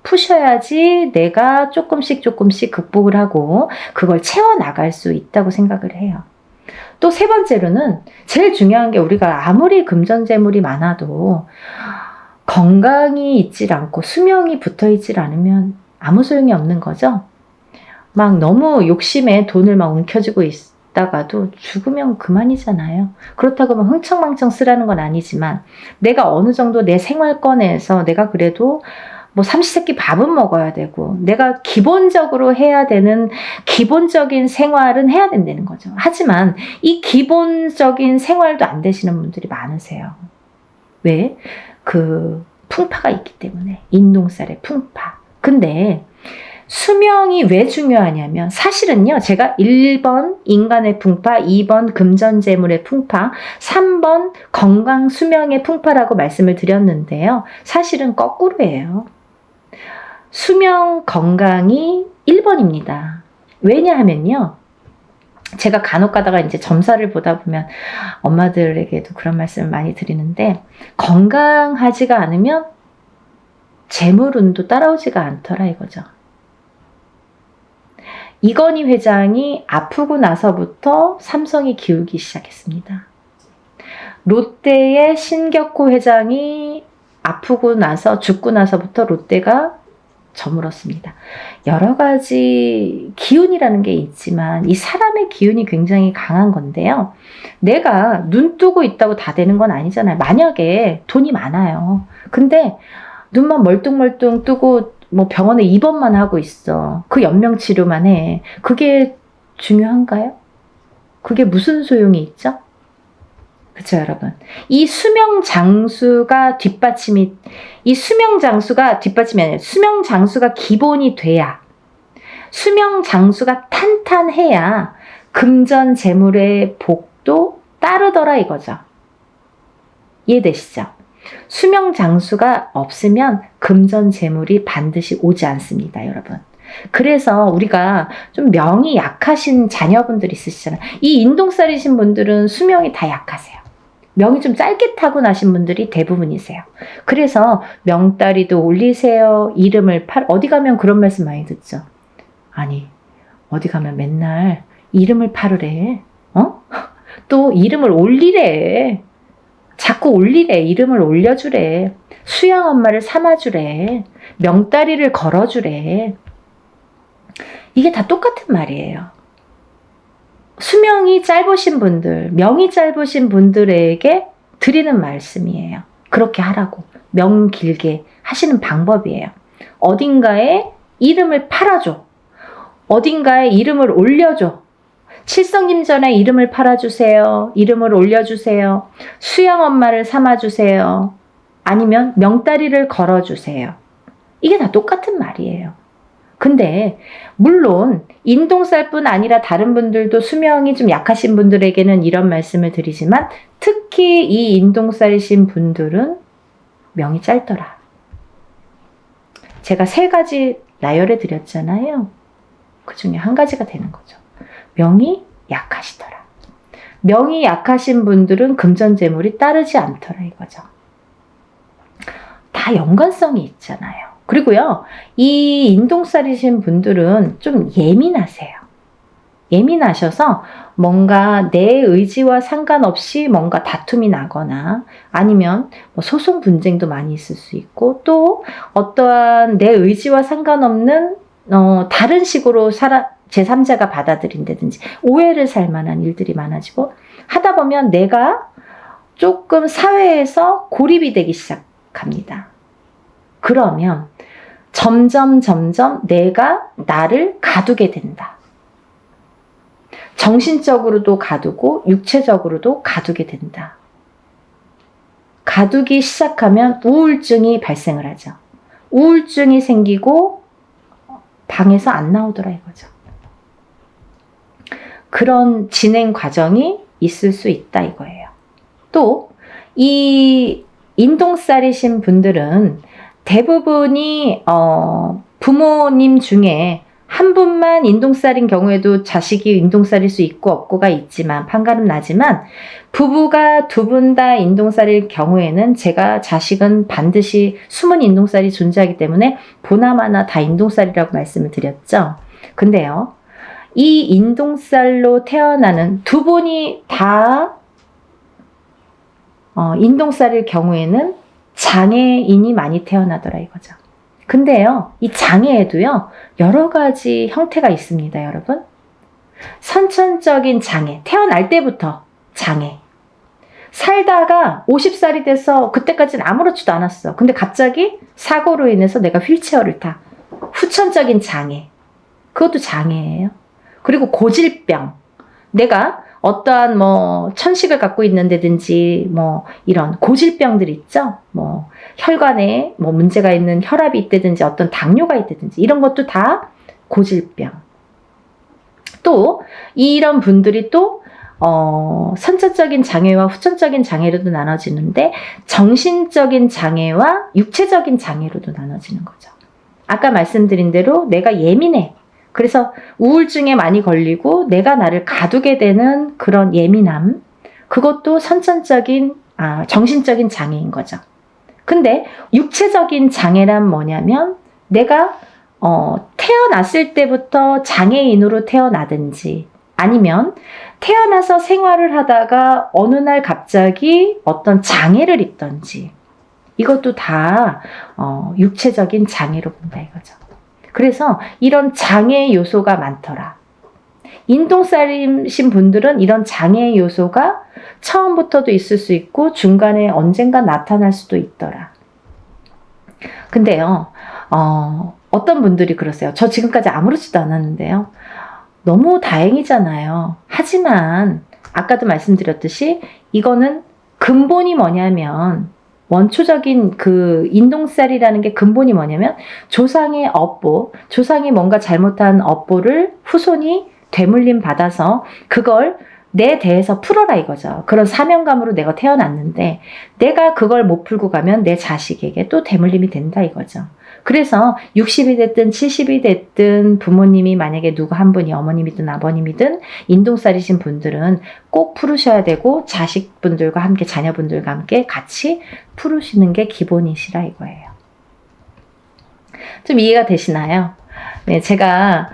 푸셔야지 내가 조금씩 극복을 하고 그걸 채워나갈 수 있다고 생각을 해요. 또 세 번째로는 제일 중요한 게 우리가 아무리 금전재물이 많아도 건강이 있질 않고 수명이 붙어있질 않으면 아무 소용이 없는 거죠. 막 너무 욕심에 돈을 막 움켜쥐고 있다가도 죽으면 그만이잖아요. 그렇다고 막 흥청망청 쓰라는 건 아니지만 내가 어느 정도 내 생활권에서 내가 그래도 삼시세끼 밥은 먹어야 되고 내가 기본적으로 해야 되는 기본적인 생활은 해야 된다는 거죠. 하지만 이 기본적인 생활도 안 되시는 분들이 많으세요. 왜? 그 풍파가 있기 때문에. 인동살의 풍파. 근데 수명이 왜 중요하냐면 사실은요, 제가 1번 인간의 풍파, 2번 금전재물의 풍파, 3번 건강 수명의 풍파라고 말씀을 드렸는데요. 사실은 거꾸로예요. 수명 건강이 1번입니다. 왜냐하면요, 제가 간혹 가다가 이제 점사를 보다 보면 엄마들에게도 그런 말씀을 많이 드리는데 건강하지가 않으면 재물운도 따라오지가 않더라 이거죠. 이건희 회장이 아프고 나서부터 삼성이 기울기 시작했습니다. 롯데의 신격호 회장이 아프고 나서 죽고 나서부터 롯데가 저물었습니다. 여러 가지 기운이라는 게 있지만 이 사람의 기운이 굉장히 강한 건데요. 내가 눈 뜨고 있다고 다 되는 건 아니잖아요. 만약에 돈이 많아요. 근데 눈만 멀뚱멀뚱 뜨고 뭐 병원에 입원만 하고 있어. 그 연명 치료만 해. 그게 중요한가요? 그게 무슨 소용이 있죠? 그쵸, 여러분. 이 수명 장수가 뒷받침이 아니라 수명 장수가 기본이 돼야, 수명 장수가 탄탄해야 금전 재물의 복도 따르더라 이거죠. 이해되시죠? 수명 장수가 없으면 금전 재물이 반드시 오지 않습니다, 여러분. 그래서 우리가 좀 명이 약하신 자녀분들 있으시잖아요. 이 인동살이신 분들은 수명이 다 약하세요. 명이 좀 짧게 타고나신 분들이 대부분이세요. 그래서 명다리도 올리세요. 이름을 어디 가면 그런 말씀 많이 듣죠. 아니, 어디 가면 맨날 이름을 팔으래. 또 이름을 올리래. 자꾸 올리래. 이름을 올려주래. 수양 엄마를 삼아주래. 명다리를 걸어주래. 이게 다 똑같은 말이에요. 수명이 짧으신 분들, 명이 짧으신 분들에게 드리는 말씀이에요. 그렇게 하라고. 명 길게 하시는 방법이에요. 어딘가에 이름을 팔아줘. 어딘가에 이름을 올려줘. 칠성님전에 이름을 팔아주세요. 이름을 올려주세요. 수양 엄마를 삼아주세요. 아니면 명다리를 걸어주세요. 이게 다 똑같은 말이에요. 근데 물론 인동살뿐 아니라 다른 분들도 수명이 좀 약하신 분들에게는 이런 말씀을 드리지만 특히 이 인동살이신 분들은 명이 짧더라. 제가 3가지 나열해 드렸잖아요. 그 중에 한 가지가 되는 거죠. 명이 약하시더라. 명이 약하신 분들은 금전재물이 따르지 않더라 이거죠. 다 연관성이 있잖아요. 그리고요, 이 인동살이신 분들은 좀 예민하세요. 예민하셔서 뭔가 내 의지와 상관없이 뭔가 다툼이 나거나 아니면 뭐 소송 분쟁도 많이 있을 수 있고 또 어떠한 내 의지와 상관없는 다른 식으로 제3자가 받아들인다든지 오해를 살 만한 일들이 많아지고 하다 보면 내가 조금 사회에서 고립이 되기 시작합니다. 그러면 점점 내가 나를 가두게 된다. 정신적으로도 가두고 육체적으로도 가두게 된다. 가두기 시작하면 우울증이 발생을 하죠. 우울증이 생기고 방에서 안 나오더라 이거죠. 그런 진행 과정이 있을 수 있다 이거예요. 또 이 인동살이신 분들은 대부분이 부모님 중에 한 분만 인동살인 경우에도 자식이 인동살일 수 있고 없고가 있지만 판가름 나지만 부부가 2분 다 인동살일 경우에는 제가 자식은 반드시 숨은 인동살이 존재하기 때문에 보나마나 다 인동살이라고 말씀을 드렸죠. 근데요, 이 인동살로 태어나는 2분이 다 인동살일 경우에는 장애인이 많이 태어나더라 이거죠. 근데요, 이 장애에도요, 여러 가지 형태가 있습니다, 여러분. 선천적인 장애, 태어날 때부터 장애. 살다가 50살이 돼서 그때까지는 아무렇지도 않았어. 근데 갑자기 사고로 인해서 내가 휠체어를 타. 후천적인 장애. 그것도 장애예요. 그리고 고질병. 내가 어떠한 천식을 갖고 있는다든지 이런 고질병들 있죠. 혈관에 문제가 있는 혈압이 있다든지 어떤 당뇨가 있다든지 이런 것도 다 고질병. 또 이런 분들이 또 선천적인 장애와 후천적인 장애로도 나눠지는데 정신적인 장애와 육체적인 장애로도 나눠지는 거죠. 아까 말씀드린 대로 내가 예민해. 그래서 우울증에 많이 걸리고 내가 나를 가두게 되는 그런 예민함, 그것도 정신적인 장애인 거죠. 근데 육체적인 장애란 뭐냐면 내가 태어났을 때부터 장애인으로 태어나든지 아니면 태어나서 생활을 하다가 어느 날 갑자기 어떤 장애를 입던지 이것도 다 육체적인 장애로 본다 이거죠. 그래서 이런 장애 요소가 많더라. 인동살이신 분들은 이런 장애 요소가 처음부터도 있을 수 있고 중간에 언젠가 나타날 수도 있더라. 근데요, 어떤 분들이 그러세요. 저 지금까지 아무렇지도 않았는데요. 너무 다행이잖아요. 하지만 아까도 말씀드렸듯이 이거는 근본이 뭐냐면 원초적인 그 인동살이라는 게 근본이 뭐냐면 조상의 업보, 조상이 뭔가 잘못한 업보를 후손이 되물림 받아서 그걸 내 대에서 풀어라 이거죠. 그런 사명감으로 내가 태어났는데 내가 그걸 못 풀고 가면 내 자식에게 또 되물림이 된다 이거죠. 그래서 60이 됐든 70이 됐든 부모님이 만약에 누구 한 분이 어머님이든 아버님이든 인동살이신 분들은 꼭 풀으셔야 되고 자식분들과 함께 자녀분들과 함께 같이 풀으시는 게 기본이시라 이거예요. 좀 이해가 되시나요? 네, 제가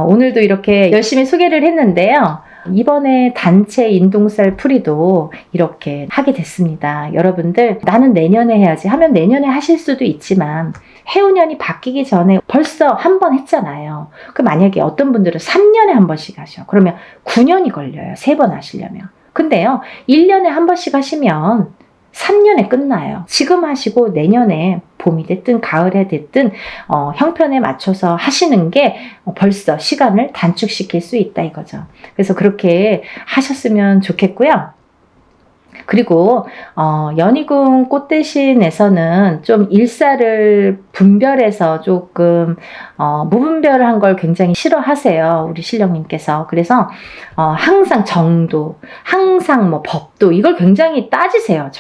오늘도 이렇게 열심히 소개를 했는데요. 이번에 단체 인동살 풀이도 이렇게 하게 됐습니다. 여러분들 나는 내년에 해야지 하면 내년에 하실 수도 있지만 해운년이 바뀌기 전에 벌써 한 번 했잖아요. 그 만약에 어떤 분들은 3년에 한 번씩 하셔. 그러면 9년이 걸려요. 3번 하시려면. 근데요. 1년에 한 번씩 하시면 3년에 끝나요. 지금 하시고 내년에 봄이 됐든 가을에 됐든 형편에 맞춰서 하시는 게 벌써 시간을 단축시킬 수 있다 이거죠. 그래서 그렇게 하셨으면 좋겠고요. 그리고 연희궁 꽃대신에서는 좀 일사를 분별해서 조금 무분별한 걸 굉장히 싫어하세요. 우리 신령님께서. 그래서 항상 정도, 항상 뭐 법도 이걸 굉장히 따지세요.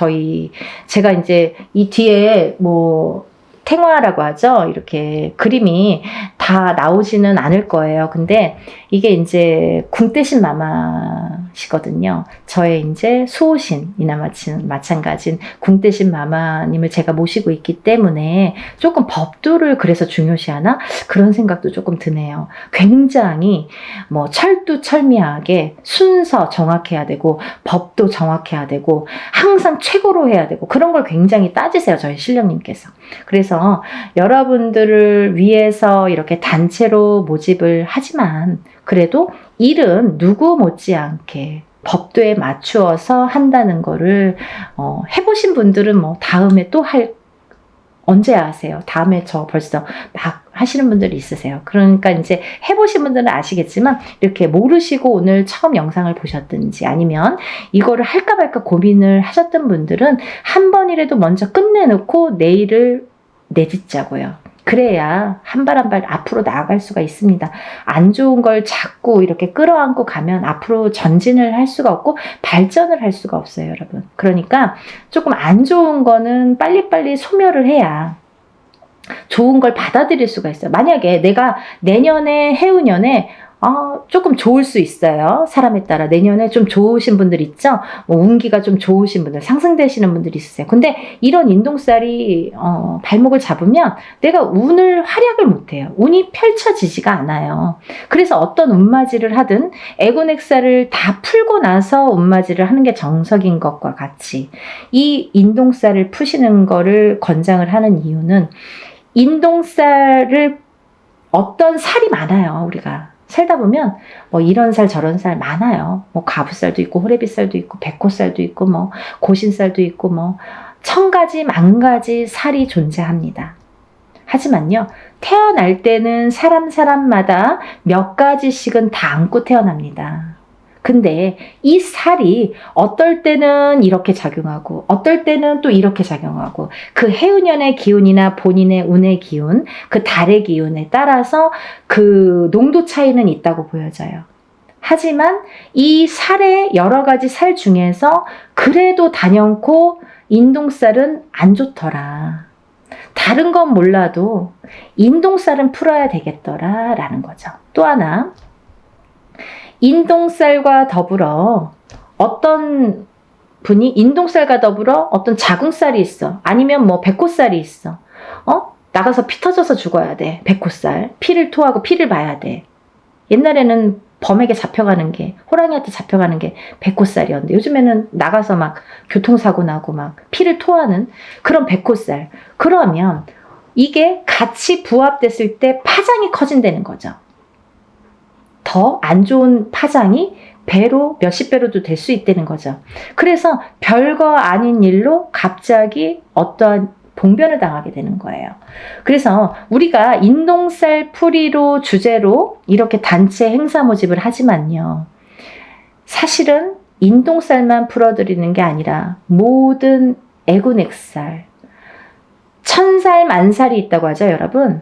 제가 이제 이 뒤에 뭐 탱화라고 하죠. 이렇게 그림이 다 나오지는 않을 거예요. 근데 이게 이제 궁대신 마마시거든요. 저의 이제 수호신이나 마찬가지인 궁대신 마마님을 제가 모시고 있기 때문에 조금 법도를 그래서 중요시하나? 그런 생각도 조금 드네요. 굉장히 뭐 철두철미하게 순서 정확해야 되고 법도 정확해야 되고 항상 최고로 해야 되고 그런 걸 굉장히 따지세요. 저희 신령님께서. 그래서 여러분들을 위해서 이렇게 단체로 모집을 하지만 그래도 일은 누구 못지않게 법도에 맞추어서 한다는 거를 해보신 분들은 뭐 다음에 또 언제 하세요? 다음에 저 벌써 막 하시는 분들이 있으세요. 그러니까 이제 해보신 분들은 아시겠지만 이렇게 모르시고 오늘 처음 영상을 보셨든지 아니면 이거를 할까 말까 고민을 하셨던 분들은 한 번이라도 먼저 끝내놓고 내일을 내딛자고요. 그래야 한 발 한 발 앞으로 나아갈 수가 있습니다. 안 좋은 걸 자꾸 이렇게 끌어안고 가면 앞으로 전진을 할 수가 없고 발전을 할 수가 없어요, 여러분. 그러니까 조금 안 좋은 거는 빨리빨리 소멸을 해야 좋은 걸 받아들일 수가 있어요. 만약에 내가 내년에 해운년에 조금 좋을 수 있어요. 사람에 따라 내년에 좀 좋으신 분들 있죠. 뭐 운기가 좀 좋으신 분들, 상승되시는 분들이 있으세요. 근데 이런 인동살이 발목을 잡으면 내가 운을 활약을 못해요. 운이 펼쳐지지가 않아요. 그래서 어떤 운맞이를 하든 애곤액살을 다 풀고 나서 운맞이를 하는 게 정석인 것과 같이 이 인동살을 푸시는 거를 권장을 하는 이유는 인동살을 어떤 살이 많아요. 우리가 살다 보면 뭐 이런 살 저런 살 많아요. 뭐 가부살도 있고 호래비살도 있고 백호살도 있고 뭐 고신살도 있고 뭐 천가지 만가지 살이 존재합니다. 하지만요. 태어날 때는 사람마다 몇 가지씩은 다 안고 태어납니다. 근데 이 살이 어떨 때는 이렇게 작용하고 어떨 때는 또 이렇게 작용하고 그 해운년의 기운이나 본인의 운의 기운, 그 달의 기운에 따라서 그 농도 차이는 있다고 보여져요. 하지만 이 살의 여러 가지 살 중에서 그래도 단연코 인동살은 안 좋더라. 다른 건 몰라도 인동살은 풀어야 되겠더라 라는 거죠. 또 하나 인동살과 더불어 어떤 분이 인동살과 더불어 어떤 자궁살이 있어. 아니면 뭐 백호살이 있어. 나가서 피 터져서 죽어야 돼. 백호살. 피를 토하고 피를 봐야 돼. 옛날에는 범에게 잡혀가는 게, 호랑이한테 잡혀가는 게 백호살이었는데 요즘에는 나가서 막 교통사고 나고 막 피를 토하는 그런 백호살. 그러면 이게 같이 부합됐을 때 파장이 커진다는 거죠. 더 안 좋은 파장이 배로 몇십 배로도 될 수 있다는 거죠. 그래서 별거 아닌 일로 갑자기 어떠한 봉변을 당하게 되는 거예요. 그래서 우리가 인동살 풀이로 주제로 이렇게 단체 행사 모집을 하지만요. 사실은 인동살만 풀어드리는 게 아니라 모든 애군액살, 천살 만살이 있다고 하죠, 여러분.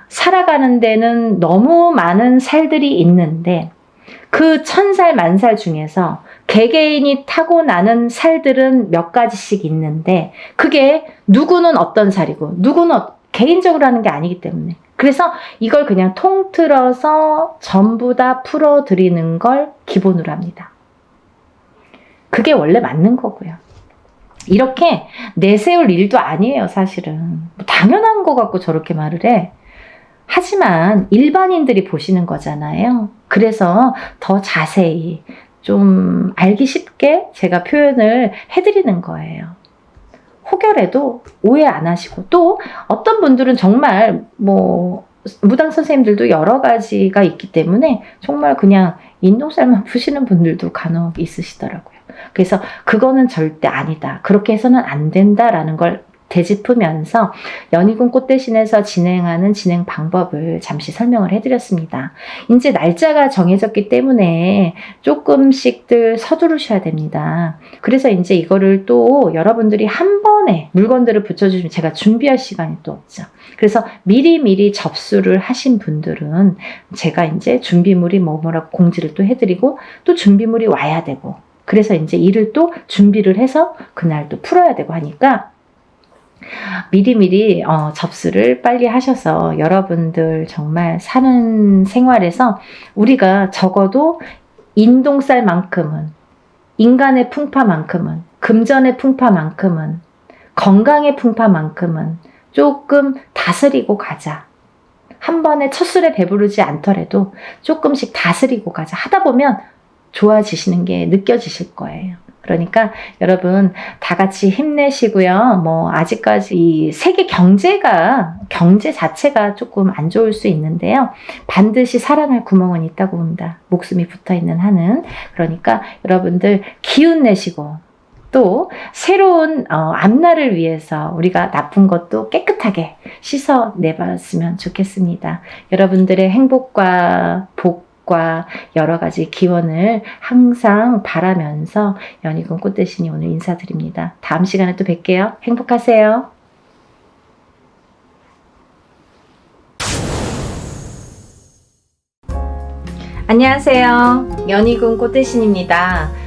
살아가는 데는 너무 많은 살들이 있는데 그 천살 만살 중에서 개개인이 타고나는 살들은 몇 가지씩 있는데 그게 누구는 어떤 살이고 누구는 개인적으로 하는 게 아니기 때문에, 그래서 이걸 그냥 통틀어서 전부 다 풀어드리는 걸 기본으로 합니다. 그게 원래 맞는 거고요. 이렇게 내세울 일도 아니에요, 사실은. 당연한 거 갖고 저렇게 말을 해. 하지만 일반인들이 보시는 거잖아요. 그래서 더 자세히 좀 알기 쉽게 제가 표현을 해드리는 거예요. 혹여라도 오해 안 하시고, 또 어떤 분들은 정말 무당 선생님들도 여러 가지가 있기 때문에 정말 그냥 인동살만 푸시는 분들도 간혹 있으시더라고요. 그래서 그거는 절대 아니다, 그렇게 해서는 안 된다라는 걸 되짚으면서 연희군 꽃대신에서 진행하는 진행 방법을 잠시 설명을 해드렸습니다. 이제 날짜가 정해졌기 때문에 조금씩들 서두르셔야 됩니다. 그래서 이제 이거를 또 여러분들이 한 번에 물건들을 붙여주시면 제가 준비할 시간이 또 없죠. 그래서 미리미리 접수를 하신 분들은 제가 이제 준비물이 뭐라고 공지를 또 해드리고, 또 준비물이 와야 되고, 그래서 이제 일을 또 준비를 해서 그날 또 풀어야 되고 하니까 미리미리 접수를 빨리 하셔서 여러분들 정말 사는 생활에서 우리가 적어도 인동살만큼은, 인간의 풍파만큼은, 금전의 풍파만큼은, 건강의 풍파만큼은 조금 다스리고 가자. 한 번에 첫 술에 배부르지 않더라도 조금씩 다스리고 가자. 하다 보면 좋아지시는 게 느껴지실 거예요. 그러니까 여러분 다 같이 힘내시고요. 아직까지 이 세계 경제 자체가 조금 안 좋을 수 있는데요. 반드시 살아날 구멍은 있다고 봅니다. 목숨이 붙어있는 한은. 그러니까 여러분들 기운 내시고, 또 새로운 앞날을 위해서 우리가 나쁜 것도 깨끗하게 씻어내봤으면 좋겠습니다. 여러분들의 행복과 복과 여러 가지 기원을 항상 바라면서 연희군 꽃대신이 오늘 인사드립니다. 다음 시간에 또 뵐게요. 행복하세요. 안녕하세요. 연희군 꽃대신입니다.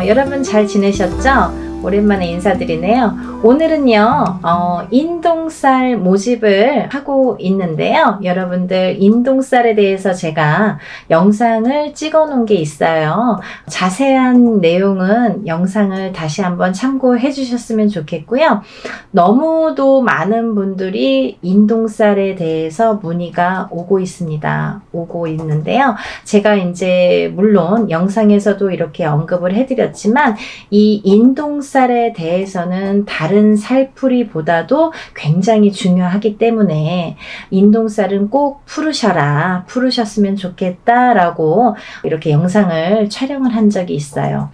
여러분 잘 지내셨죠? 오랜만에 인사드리네요. 오늘은요, 인동살 모집을 하고 있는데요. 여러분들 인동살에 대해서 제가 영상을 찍어 놓은 게 있어요. 자세한 내용은 영상을 다시 한번 참고해 주셨으면 좋겠고요. 너무도 많은 분들이 인동살에 대해서 문의가 오고 있는데요. 제가 이제 물론 영상에서도 이렇게 언급을 해드렸지만 이 인동살에 대해서는 다른 살풀이보다도 굉장히 중요하기 때문에 인동살은 꼭 풀으셨으면 좋겠다라고 이렇게 영상을 촬영을 한 적이 있어요.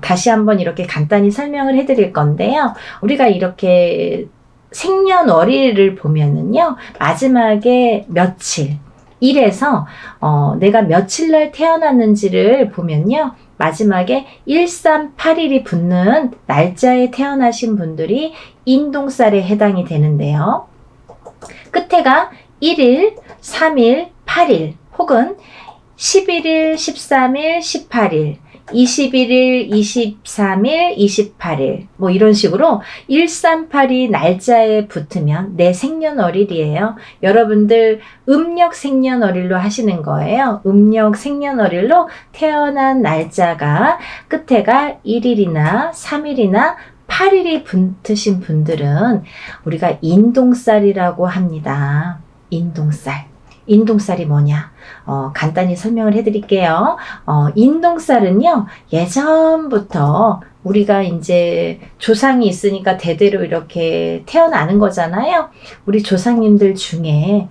다시 한번 이렇게 간단히 설명을 해드릴 건데요. 우리가 이렇게 생년월일을 보면은요, 마지막에 며칠, 일에서 내가 며칠 날 태어났는지를 보면요, 마지막에 1381이 붙는 날짜에 태어나신 분들이 인동살에 해당이 되는데요. 끝에가 1일, 3일, 8일 혹은 11일, 13일, 18일, 21일, 23일, 28일 이런 식으로 1382 날짜에 붙으면 내 생년월일이에요. 여러분들 음력 생년월일로 하시는 거예요. 음력 생년월일로 태어난 날짜가 끝에가 1일이나 3일이나 8일이 붙으신 분들은 우리가 인동살이라고 합니다. 인동살. 인동살이 뭐냐? 간단히 설명을 해드릴게요. 인동살은요, 예전부터 우리가 이제 조상이 있으니까 대대로 이렇게 태어나는 거잖아요. 우리 조상님들 중에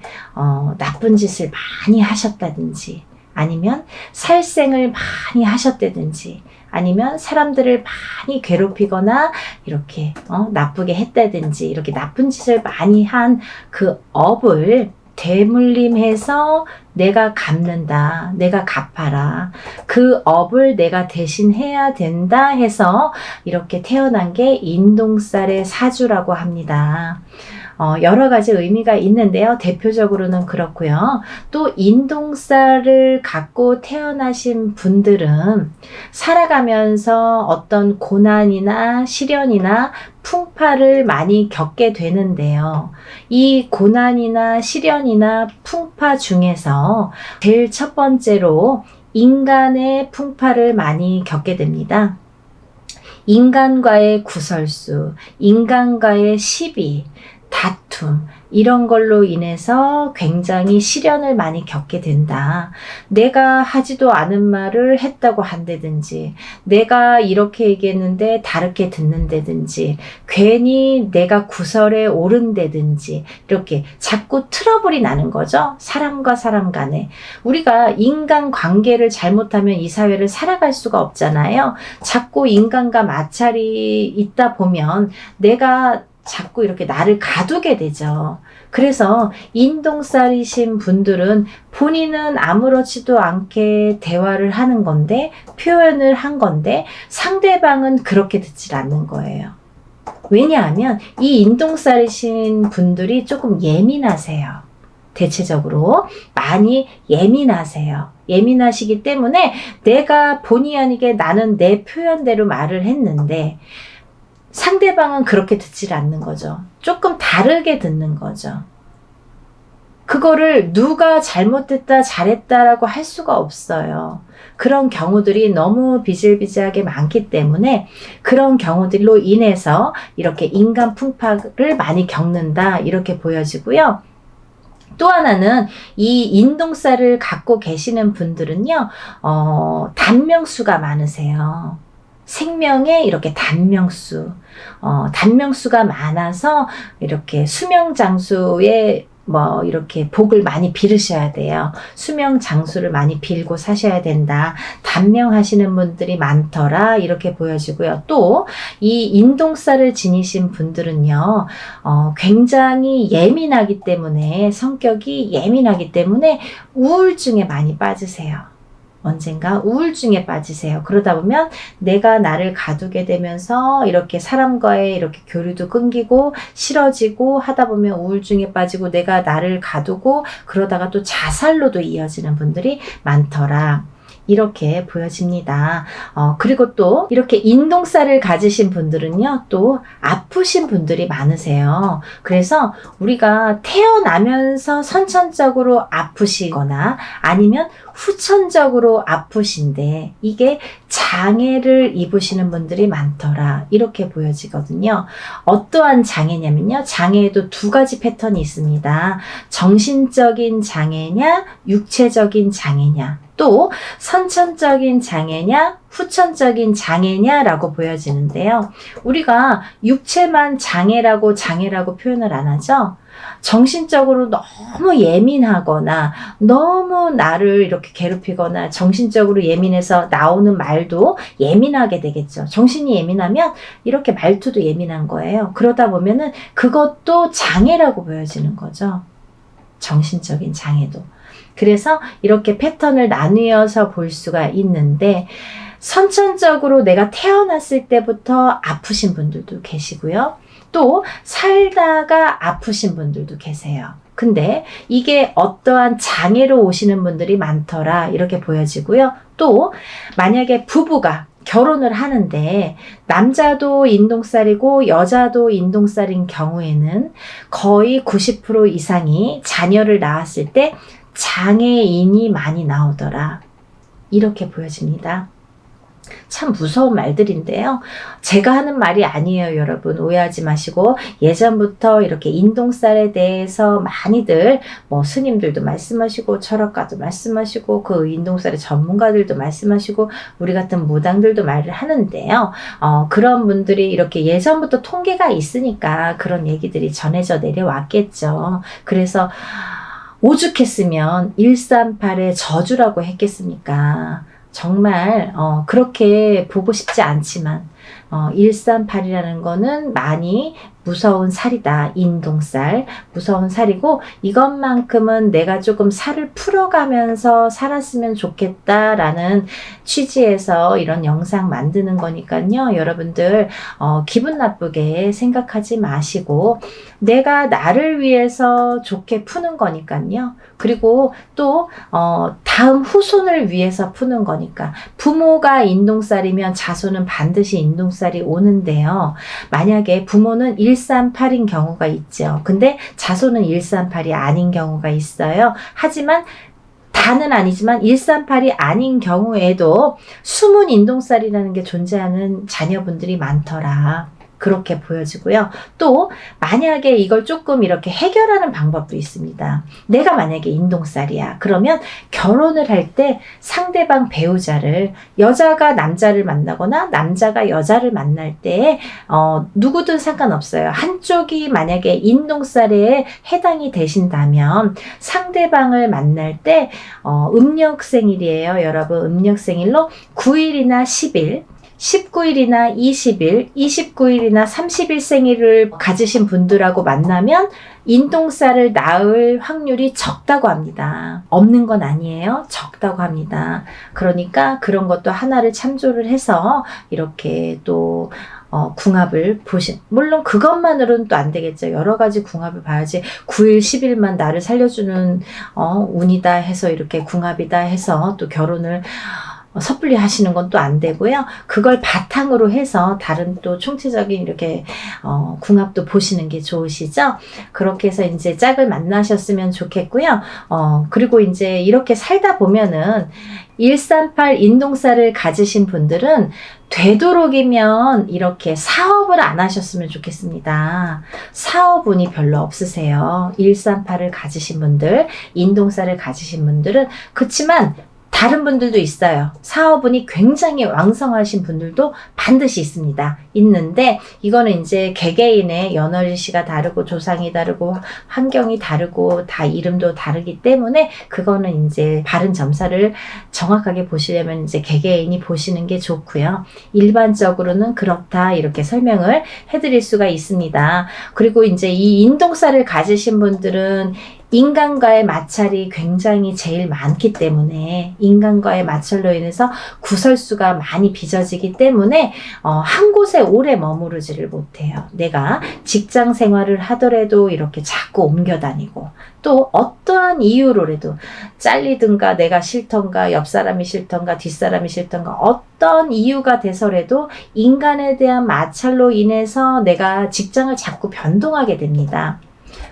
나쁜 짓을 많이 하셨다든지, 아니면 살생을 많이 하셨다든지, 아니면 사람들을 많이 괴롭히거나 이렇게 나쁘게 했다든지, 이렇게 나쁜 짓을 많이 한 그 업을 대물림해서 내가 갚는다, 내가 갚아라, 그 업을 내가 대신 해야 된다 해서 이렇게 태어난 게 인동살의 사주라고 합니다. 여러 가지 의미가 있는데요. 대표적으로는 그렇고요. 또 인동살을 갖고 태어나신 분들은 살아가면서 어떤 고난이나 시련이나 풍파를 많이 겪게 되는데요. 이 고난이나 시련이나 풍파 중에서 제일 첫 번째로 인간의 풍파를 많이 겪게 됩니다. 인간과의 구설수, 인간과의 시비, 다툼, 이런 걸로 인해서 굉장히 시련을 많이 겪게 된다. 내가 하지도 않은 말을 했다고 한다든지, 내가 이렇게 얘기했는데 다르게 듣는다든지, 괜히 내가 구설에 오른다든지, 이렇게 자꾸 트러블이 나는 거죠. 사람과 사람 간에. 우리가 인간 관계를 잘못하면 이 사회를 살아갈 수가 없잖아요. 자꾸 인간과 마찰이 있다 보면 내가 자꾸 이렇게 나를 가두게 되죠. 그래서 인동살이신 분들은 본인은 아무렇지도 않게 대화를 하는 건데, 표현을 한 건데, 상대방은 그렇게 듣질 않는 거예요. 왜냐하면 이 인동살이신 분들이 조금 예민하세요. 대체적으로 많이 예민하세요. 예민하시기 때문에 내가 본의 아니게 나는 내 표현대로 말을 했는데 상대방은 그렇게 듣질 않는 거죠. 조금 다르게 듣는 거죠. 그거를 누가 잘못했다, 잘했다라고 할 수가 없어요. 그런 경우들이 너무 비일비재하게 많기 때문에 그런 경우들로 인해서 이렇게 인간 풍파를 많이 겪는다, 이렇게 보여지고요. 또 하나는 이 인동살을 갖고 계시는 분들은요, 단명수가 많으세요. 생명에 이렇게 단명수가 많아서 이렇게 수명장수에 이렇게 복을 많이 빌으셔야 돼요. 수명장수를 많이 빌고 사셔야 된다. 단명하시는 분들이 많더라, 이렇게 보여지고요. 또 이 인동살을 지니신 분들은요, 굉장히 예민하기 때문에, 성격이 예민하기 때문에 우울증에 많이 빠지세요. 언젠가 우울증에 빠지세요. 그러다 보면 내가 나를 가두게 되면서 이렇게 사람과의 이렇게 교류도 끊기고 싫어지고 하다 보면 우울증에 빠지고 내가 나를 가두고 그러다가 또 자살로도 이어지는 분들이 많더라. 이렇게 보여집니다. 그리고 또 이렇게 인동살을 가지신 분들은요, 또 아프신 분들이 많으세요. 그래서 우리가 태어나면서 선천적으로 아프시거나 아니면 후천적으로 아프신데 이게 장애를 입으시는 분들이 많더라, 이렇게 보여지거든요. 어떠한 장애냐면요, 장애에도 두 가지 패턴이 있습니다. 정신적인 장애냐, 육체적인 장애냐, 또 선천적인 장애냐, 후천적인 장애냐라고 보여지는데요. 우리가 육체만 장애라고 표현을 안 하죠. 정신적으로 너무 예민하거나 너무 나를 이렇게 괴롭히거나 정신적으로 예민해서 나오는 말도 예민하게 되겠죠. 정신이 예민하면 이렇게 말투도 예민한 거예요. 그러다 보면은 그것도 장애라고 보여지는 거죠. 정신적인 장애도. 그래서 이렇게 패턴을 나누어서 볼 수가 있는데, 선천적으로 내가 태어났을 때부터 아프신 분들도 계시고요. 또 살다가 아프신 분들도 계세요. 근데 이게 어떠한 장애로 오시는 분들이 많더라, 이렇게 보여지고요. 또 만약에 부부가 결혼을 하는데 남자도 인동살이고 여자도 인동살인 경우에는 거의 90% 이상이 자녀를 낳았을 때 장애인이 많이 나오더라, 이렇게 보여집니다. 참 무서운 말들인데요. 제가 하는 말이 아니에요, 여러분. 오해하지 마시고, 예전부터 이렇게 인동살에 대해서 많이들 뭐 스님들도 말씀하시고 철학가도 말씀하시고 그 인동살의 전문가들도 말씀하시고 우리 같은 무당들도 말을 하는데요. 그런 분들이 이렇게 예전부터 통계가 있으니까 그런 얘기들이 전해져 내려왔겠죠. 그래서 오죽했으면 138의 저주라고 했겠습니까? 정말 그렇게 보고 싶지 않지만 138이라는 거는 많이 무서운 살이다. 인동살. 무서운 살이고 이것만큼은 내가 조금 살을 풀어가면서 살았으면 좋겠다라는 취지에서 이런 영상 만드는 거니까요. 여러분들 기분 나쁘게 생각하지 마시고 내가 나를 위해서 좋게 푸는 거니까요. 그리고 또 다음 후손을 위해서 푸는 거니까 부모가 인동살이면 자손은 반드시 인동살이 오는데요. 만약에 부모는 138인 경우가 있죠. 근데 자손은 138이 아닌 경우가 있어요. 하지만 다는 아니지만 138이 아닌 경우에도 숨은 인동살이라는 게 존재하는 자녀분들이 많더라. 그렇게 보여지고요. 또 만약에 이걸 조금 이렇게 해결하는 방법도 있습니다. 내가 만약에 인동살이야. 그러면 결혼을 할 때 상대방 배우자를 여자가 남자를 만나거나 남자가 여자를 만날 때 누구든 상관없어요. 한쪽이 만약에 인동살에 해당이 되신다면 상대방을 만날 때 음력생일이에요. 여러분 음력생일로 9일이나 10일 19일이나 20일, 29일이나 30일 생일을 가지신 분들하고 만나면 인동살을 낳을 확률이 적다고 합니다. 없는 건 아니에요. 적다고 합니다. 그러니까 그런 것도 하나를 참조를 해서 이렇게 또 궁합을 물론 그것만으로는 또 안 되겠죠. 여러 가지 궁합을 봐야지 9일, 10일만 나를 살려주는 운이다 해서 이렇게 궁합이다 해서 또 결혼을 섣불리 하시는 건 또 안 되고요. 그걸 바탕으로 해서 다른 또 총체적인 이렇게 궁합도 보시는 게 좋으시죠. 그렇게 해서 이제 짝을 만나셨으면 좋겠고요. 그리고 이제 이렇게 살다 보면은 138 인동살을 가지신 분들은 되도록이면 이렇게 사업을 안 하셨으면 좋겠습니다. 사업운이 별로 없으세요. 138을 가지신 분들, 인동살을 가지신 분들은 그렇지만 다른 분들도 있어요. 사업운이 굉장히 왕성하신 분들도 반드시 있습니다. 있는데 이거는 이제 개개인의 연월일시가 다르고 조상이 다르고 환경이 다르고 다 이름도 다르기 때문에 그거는 이제 바른 점사를 정확하게 보시려면 이제 개개인이 보시는 게 좋고요. 일반적으로는 그렇다 이렇게 설명을 해드릴 수가 있습니다. 그리고 이제 이 인동살을 가지신 분들은 인간과의 마찰이 굉장히 제일 많기 때문에 인간과의 마찰로 인해서 구설수가 많이 빚어지기 때문에 한 곳에 오래 머무르지를 못해요. 내가 직장 생활을 하더라도 이렇게 자꾸 옮겨 다니고 또 어떠한 이유로라도 잘리든가 내가 싫던가 옆 사람이 싫던가 뒷사람이 싫던가 어떤 이유가 돼서라도 인간에 대한 마찰로 인해서 내가 직장을 자꾸 변동하게 됩니다.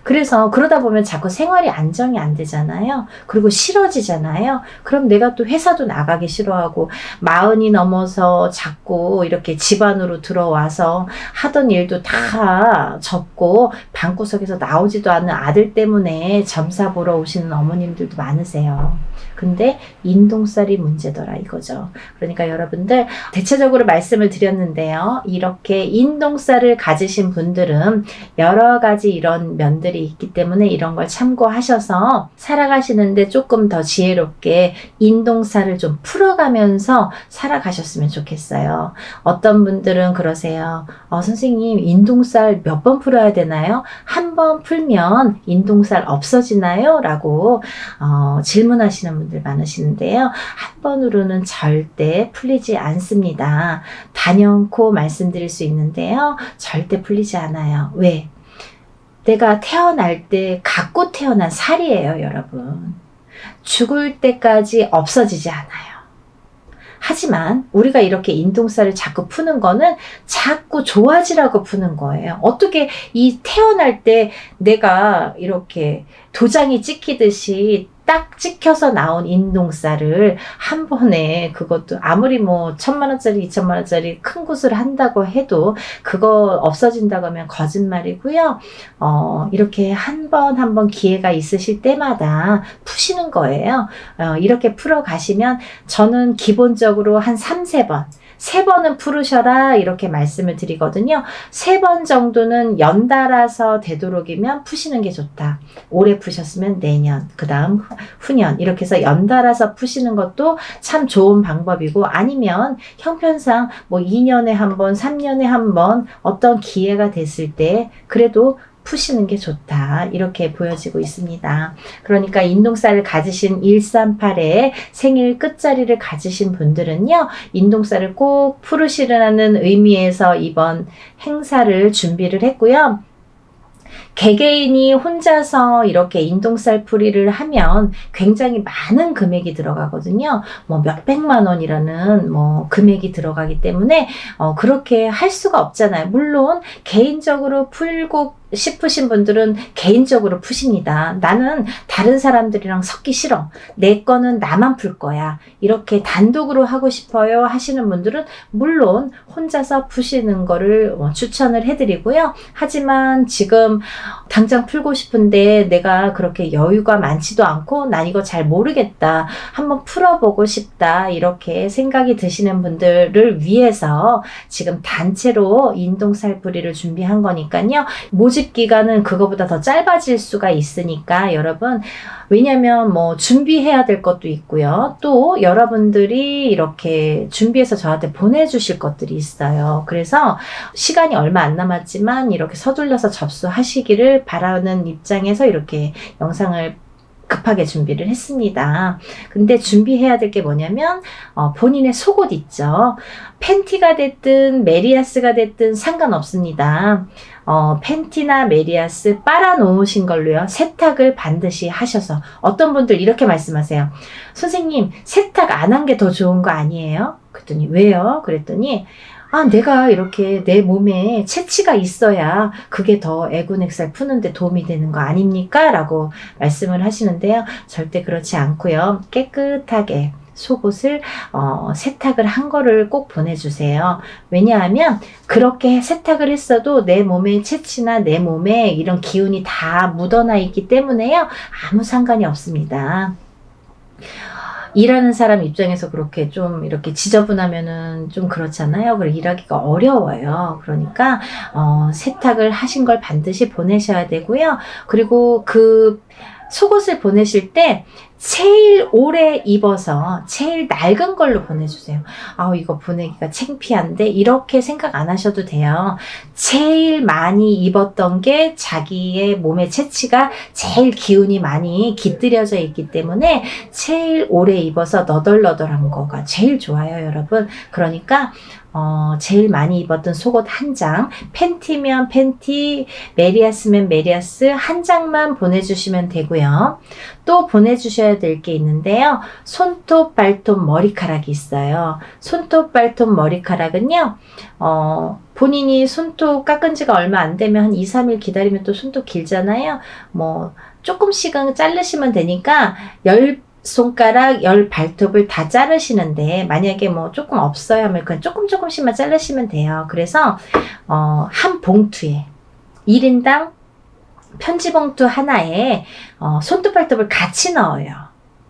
그래서 그러다 보면 자꾸 생활이 안정이 안 되잖아요. 그리고 싫어지잖아요. 그럼 내가 또 회사도 나가기 싫어하고 40이 넘어서 자꾸 이렇게 집안으로 들어와서 하던 일도 다 접고 방구석에서 나오지도 않는 아들 때문에 점사 보러 오시는 어머님들도 많으세요. 근데 인동살이 문제더라 이거죠. 그러니까 여러분들 대체적으로 말씀을 드렸는데요. 이렇게 인동살을 가지신 분들은 여러 가지 이런 면들이 있기 때문에 이런 걸 참고하셔서 살아가시는데 조금 더 지혜롭게 인동살을 좀 풀어가면서 살아가셨으면 좋겠어요. 어떤 분들은 그러세요. 선생님 인동살 몇 번 풀어야 되나요? 한 번 풀면 인동살 없어지나요? 라고 질문하시는 분들 많으시는데요. 한 번으로는 절대 풀리지 않습니다. 단연코 말씀드릴 수 있는데요. 절대 풀리지 않아요. 왜? 내가 태어날 때 갖고 태어난 살이에요, 여러분. 죽을 때까지 없어지지 않아요. 하지만 우리가 이렇게 인동살을 자꾸 푸는 거는 자꾸 좋아지라고 푸는 거예요. 어떻게 이 태어날 때 내가 이렇게 도장이 찍히듯이 딱 찍혀서 나온 인동살을 한 번에, 그것도 아무리 뭐 1,000만원짜리 2,000만원짜리 큰 곳을 한다고 해도 그거 없어진다고 하면 거짓말이고요. 이렇게 한 번 기회가 있으실 때마다 푸시는 거예요. 이렇게 풀어 가시면 저는 기본적으로 한 3-4번, 3번은 풀으셔라 이렇게 말씀을 드리거든요. 3번 정도는 연달아서 되도록이면 푸시는 게 좋다. 올해 푸셨으면 내년, 그 다음 후년, 이렇게 해서 연달아서 푸시는 것도 참 좋은 방법이고, 아니면 형편상 뭐 2년에 한 번, 3년에 한 번 어떤 기회가 됐을 때 그래도 푸시는 게 좋다, 이렇게 보여지고 있습니다. 그러니까 인동살을 가지신 138에 생일 끝자리를 가지신 분들은요, 인동살을 꼭 풀으시라는 의미에서 이번 행사를 준비를 했고요. 개개인이 혼자서 이렇게 인동살 풀이를 하면 굉장히 많은 금액이 들어가거든요. 뭐 몇백만 원이라는 뭐 금액이 들어가기 때문에 그렇게 할 수가 없잖아요. 물론 개인적으로 풀고 싶으신 분들은 개인적으로 푸십니다. 나는 다른 사람들이랑 섞기 싫어, 내 거는 나만 풀 거야, 이렇게 단독으로 하고 싶어요 하시는 분들은 물론 혼자서 푸시는 거를 추천을 해드리고요. 하지만 지금 당장 풀고 싶은데 내가 그렇게 여유가 많지도 않고 난 이거 잘 모르겠다, 한번 풀어보고 싶다, 이렇게 생각이 드시는 분들을 위해서 지금 단체로 인동살 풀이를 준비한 거니까요. 모집 기간은 그거보다 더 짧아질 수가 있으니까 여러분, 왜냐면 뭐 준비해야 될 것도 있고요. 또 여러분들이 이렇게 준비해서 저한테 보내주실 것들이 있어요. 그래서 시간이 얼마 안 남았지만 이렇게 서둘러서 접수하시기를 바라는 입장에서 이렇게 영상을 급하게 준비를 했습니다. 근데 준비해야 될 게 뭐냐면 본인의 속옷 있죠. 팬티가 됐든 메리아스가 됐든 상관없습니다. 팬티나 메리아스 빨아 놓으신 걸로요, 세탁을 반드시 하셔서. 어떤 분들 이렇게 말씀하세요. 선생님, 세탁 안 한 게 더 좋은 거 아니에요? 그랬더니 왜요? 그랬더니 내가 이렇게 내 몸에 채취가 있어야 그게 더 애군액살 푸는데 도움이 되는 거 아닙니까? 라고 말씀을 하시는데요. 절대 그렇지 않고요. 깨끗하게 속옷을 세탁을 한 거를 꼭 보내주세요. 왜냐하면 그렇게 세탁을 했어도 내 몸의 채취나 내 몸에 이런 기운이 다 묻어나 있기 때문에요, 아무 상관이 없습니다. 일하는 사람 입장에서 그렇게 좀 이렇게 지저분하면은 좀 그렇잖아요. 그리고 일하기가 어려워요. 그러니까 세탁을 하신 걸 반드시 보내셔야 되고요. 그리고 그 속옷을 보내실 때 제일 오래 입어서 제일 낡은 걸로 보내주세요. 이거 보내기가 창피한데, 이렇게 생각 안 하셔도 돼요. 제일 많이 입었던 게 자기의 몸의 채취가 제일 기운이 많이 깃들여져 있기 때문에 제일 오래 입어서 너덜너덜한 거가 제일 좋아요, 여러분. 그러니까 제일 많이 입었던 속옷 한 장, 팬티면 팬티, 메리아스면 메리아스 한 장만 보내주시면 되고요. 또 보내주셔야 될 게 있는데요. 손톱, 발톱, 머리카락이 있어요. 손톱, 발톱, 머리카락은요, 본인이 손톱 깎은 지가 얼마 안 되면 한 2-3일 기다리면 또 손톱 길잖아요. 뭐 조금씩은 자르시면 되니까 10손가락 10발톱을 다 자르시는데, 만약에 뭐 조금 없어요 하면 그냥 조금씩만 자르시면 돼요. 그래서 한 봉투에 1인당 편지봉투 하나에 손톱, 발톱을 같이 넣어요.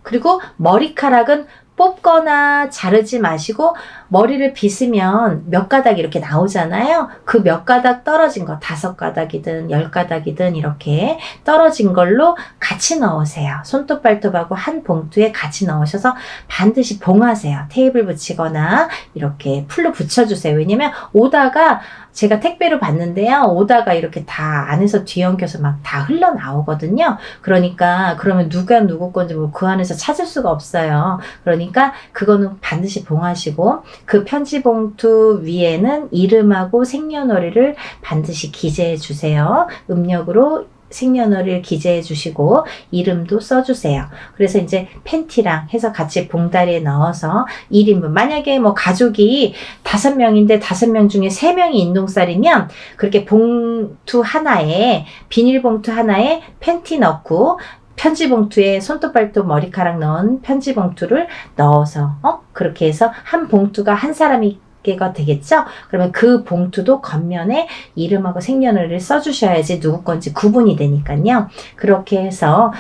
그리고 머리카락은 뽑거나 자르지 마시고, 머리를 빗으면 몇 가닥 이렇게 나오잖아요. 그 몇 가닥 떨어진 거, 5가닥이든 10가닥이든 이렇게 떨어진 걸로 같이 넣으세요. 손톱, 발톱하고 한 봉투에 같이 넣으셔서 반드시 봉하세요. 테이블 붙이거나 이렇게 풀로 붙여주세요. 왜냐면 오다가, 제가 택배로 받는데요, 오다가 이렇게 다 안에서 뒤엉켜서 막 다 흘러나오거든요. 그러니까 그러면 누가 누구 건지 뭐 그 안에서 찾을 수가 없어요. 그러니까 그거는 반드시 봉하시고, 그 편지 봉투 위에는 이름하고 생년월일을 반드시 기재해 주세요. 음력으로 생년월일 기재해 주시고 이름도 써주세요. 그래서 이제 팬티랑 해서 같이 봉다리에 넣어서 1인분, 만약에 뭐 가족이 5명인데 5명 중에 3명이 인동살이면 그렇게 봉투 하나에, 비닐봉투 하나에 팬티 넣고 편지 봉투에 손톱 발톱 머리카락 넣은 편지 봉투를 넣어서 그렇게 해서 한 봉투가 한 사람이 가 되겠죠? 그러면 그 봉투도 겉면에 이름하고 생년월일을 써주셔야지 누구 건지 구분이 되니까요. 그렇게 해서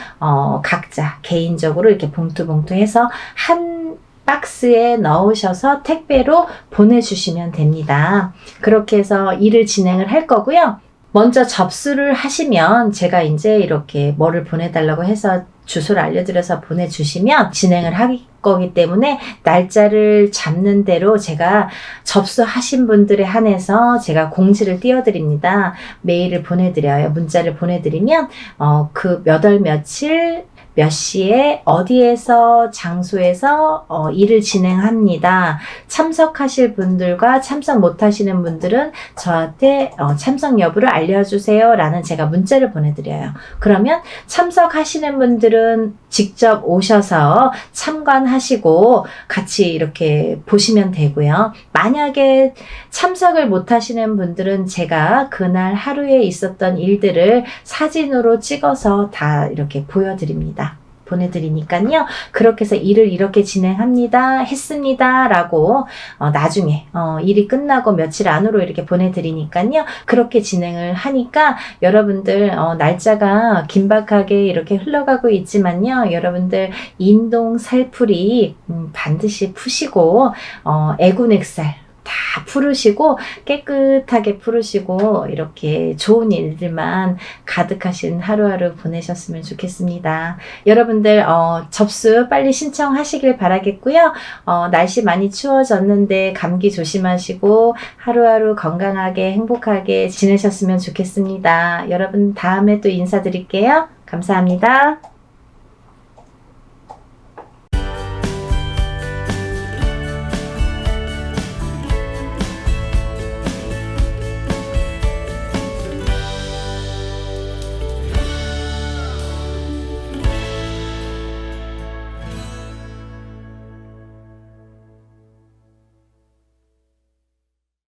각자 개인적으로 이렇게 봉투 해서 한 박스에 넣으셔서 택배로 보내주시면 됩니다. 그렇게 해서 일을 진행을 할 거고요. 먼저 접수를 하시면 제가 이제 이렇게 뭐를 보내달라고 해서 주소를 알려드려서 보내주시면 진행을 할 거기 때문에 날짜를 잡는 대로 제가 접수하신 분들에 한해서 제가 공지를 띄워드립니다. 메일을 보내드려요. 문자를 보내드리면 그 몇 월 며칠 몇 시에 어디에서 장소에서 일을 진행합니다. 참석하실 분들과 참석 못하시는 분들은 저한테 참석 여부를 알려주세요 라는 제가 문자를 보내드려요. 그러면 참석하시는 분들은 직접 오셔서 참관하시고 같이 이렇게 보시면 되고요. 만약에 참석을 못하시는 분들은 제가 그날 하루에 있었던 일들을 사진으로 찍어서 다 이렇게 보내드리니까요. 그렇게 해서 일을 이렇게 진행합니다. 했습니다. 라고 나중에 일이 끝나고 며칠 안으로 이렇게 보내드리니까요. 그렇게 진행을 하니까 여러분들 날짜가 긴박하게 이렇게 흘러가고 있지만요. 여러분들 인동 살풀이 반드시 푸시고 애군액살 다 풀으시고 깨끗하게 풀으시고 이렇게 좋은 일들만 가득하신 하루하루 보내셨으면 좋겠습니다. 여러분들 접수 빨리 신청하시길 바라겠고요. 날씨 많이 추워졌는데 감기 조심하시고 하루하루 건강하게 행복하게 지내셨으면 좋겠습니다. 여러분 다음에 또 인사드릴게요. 감사합니다.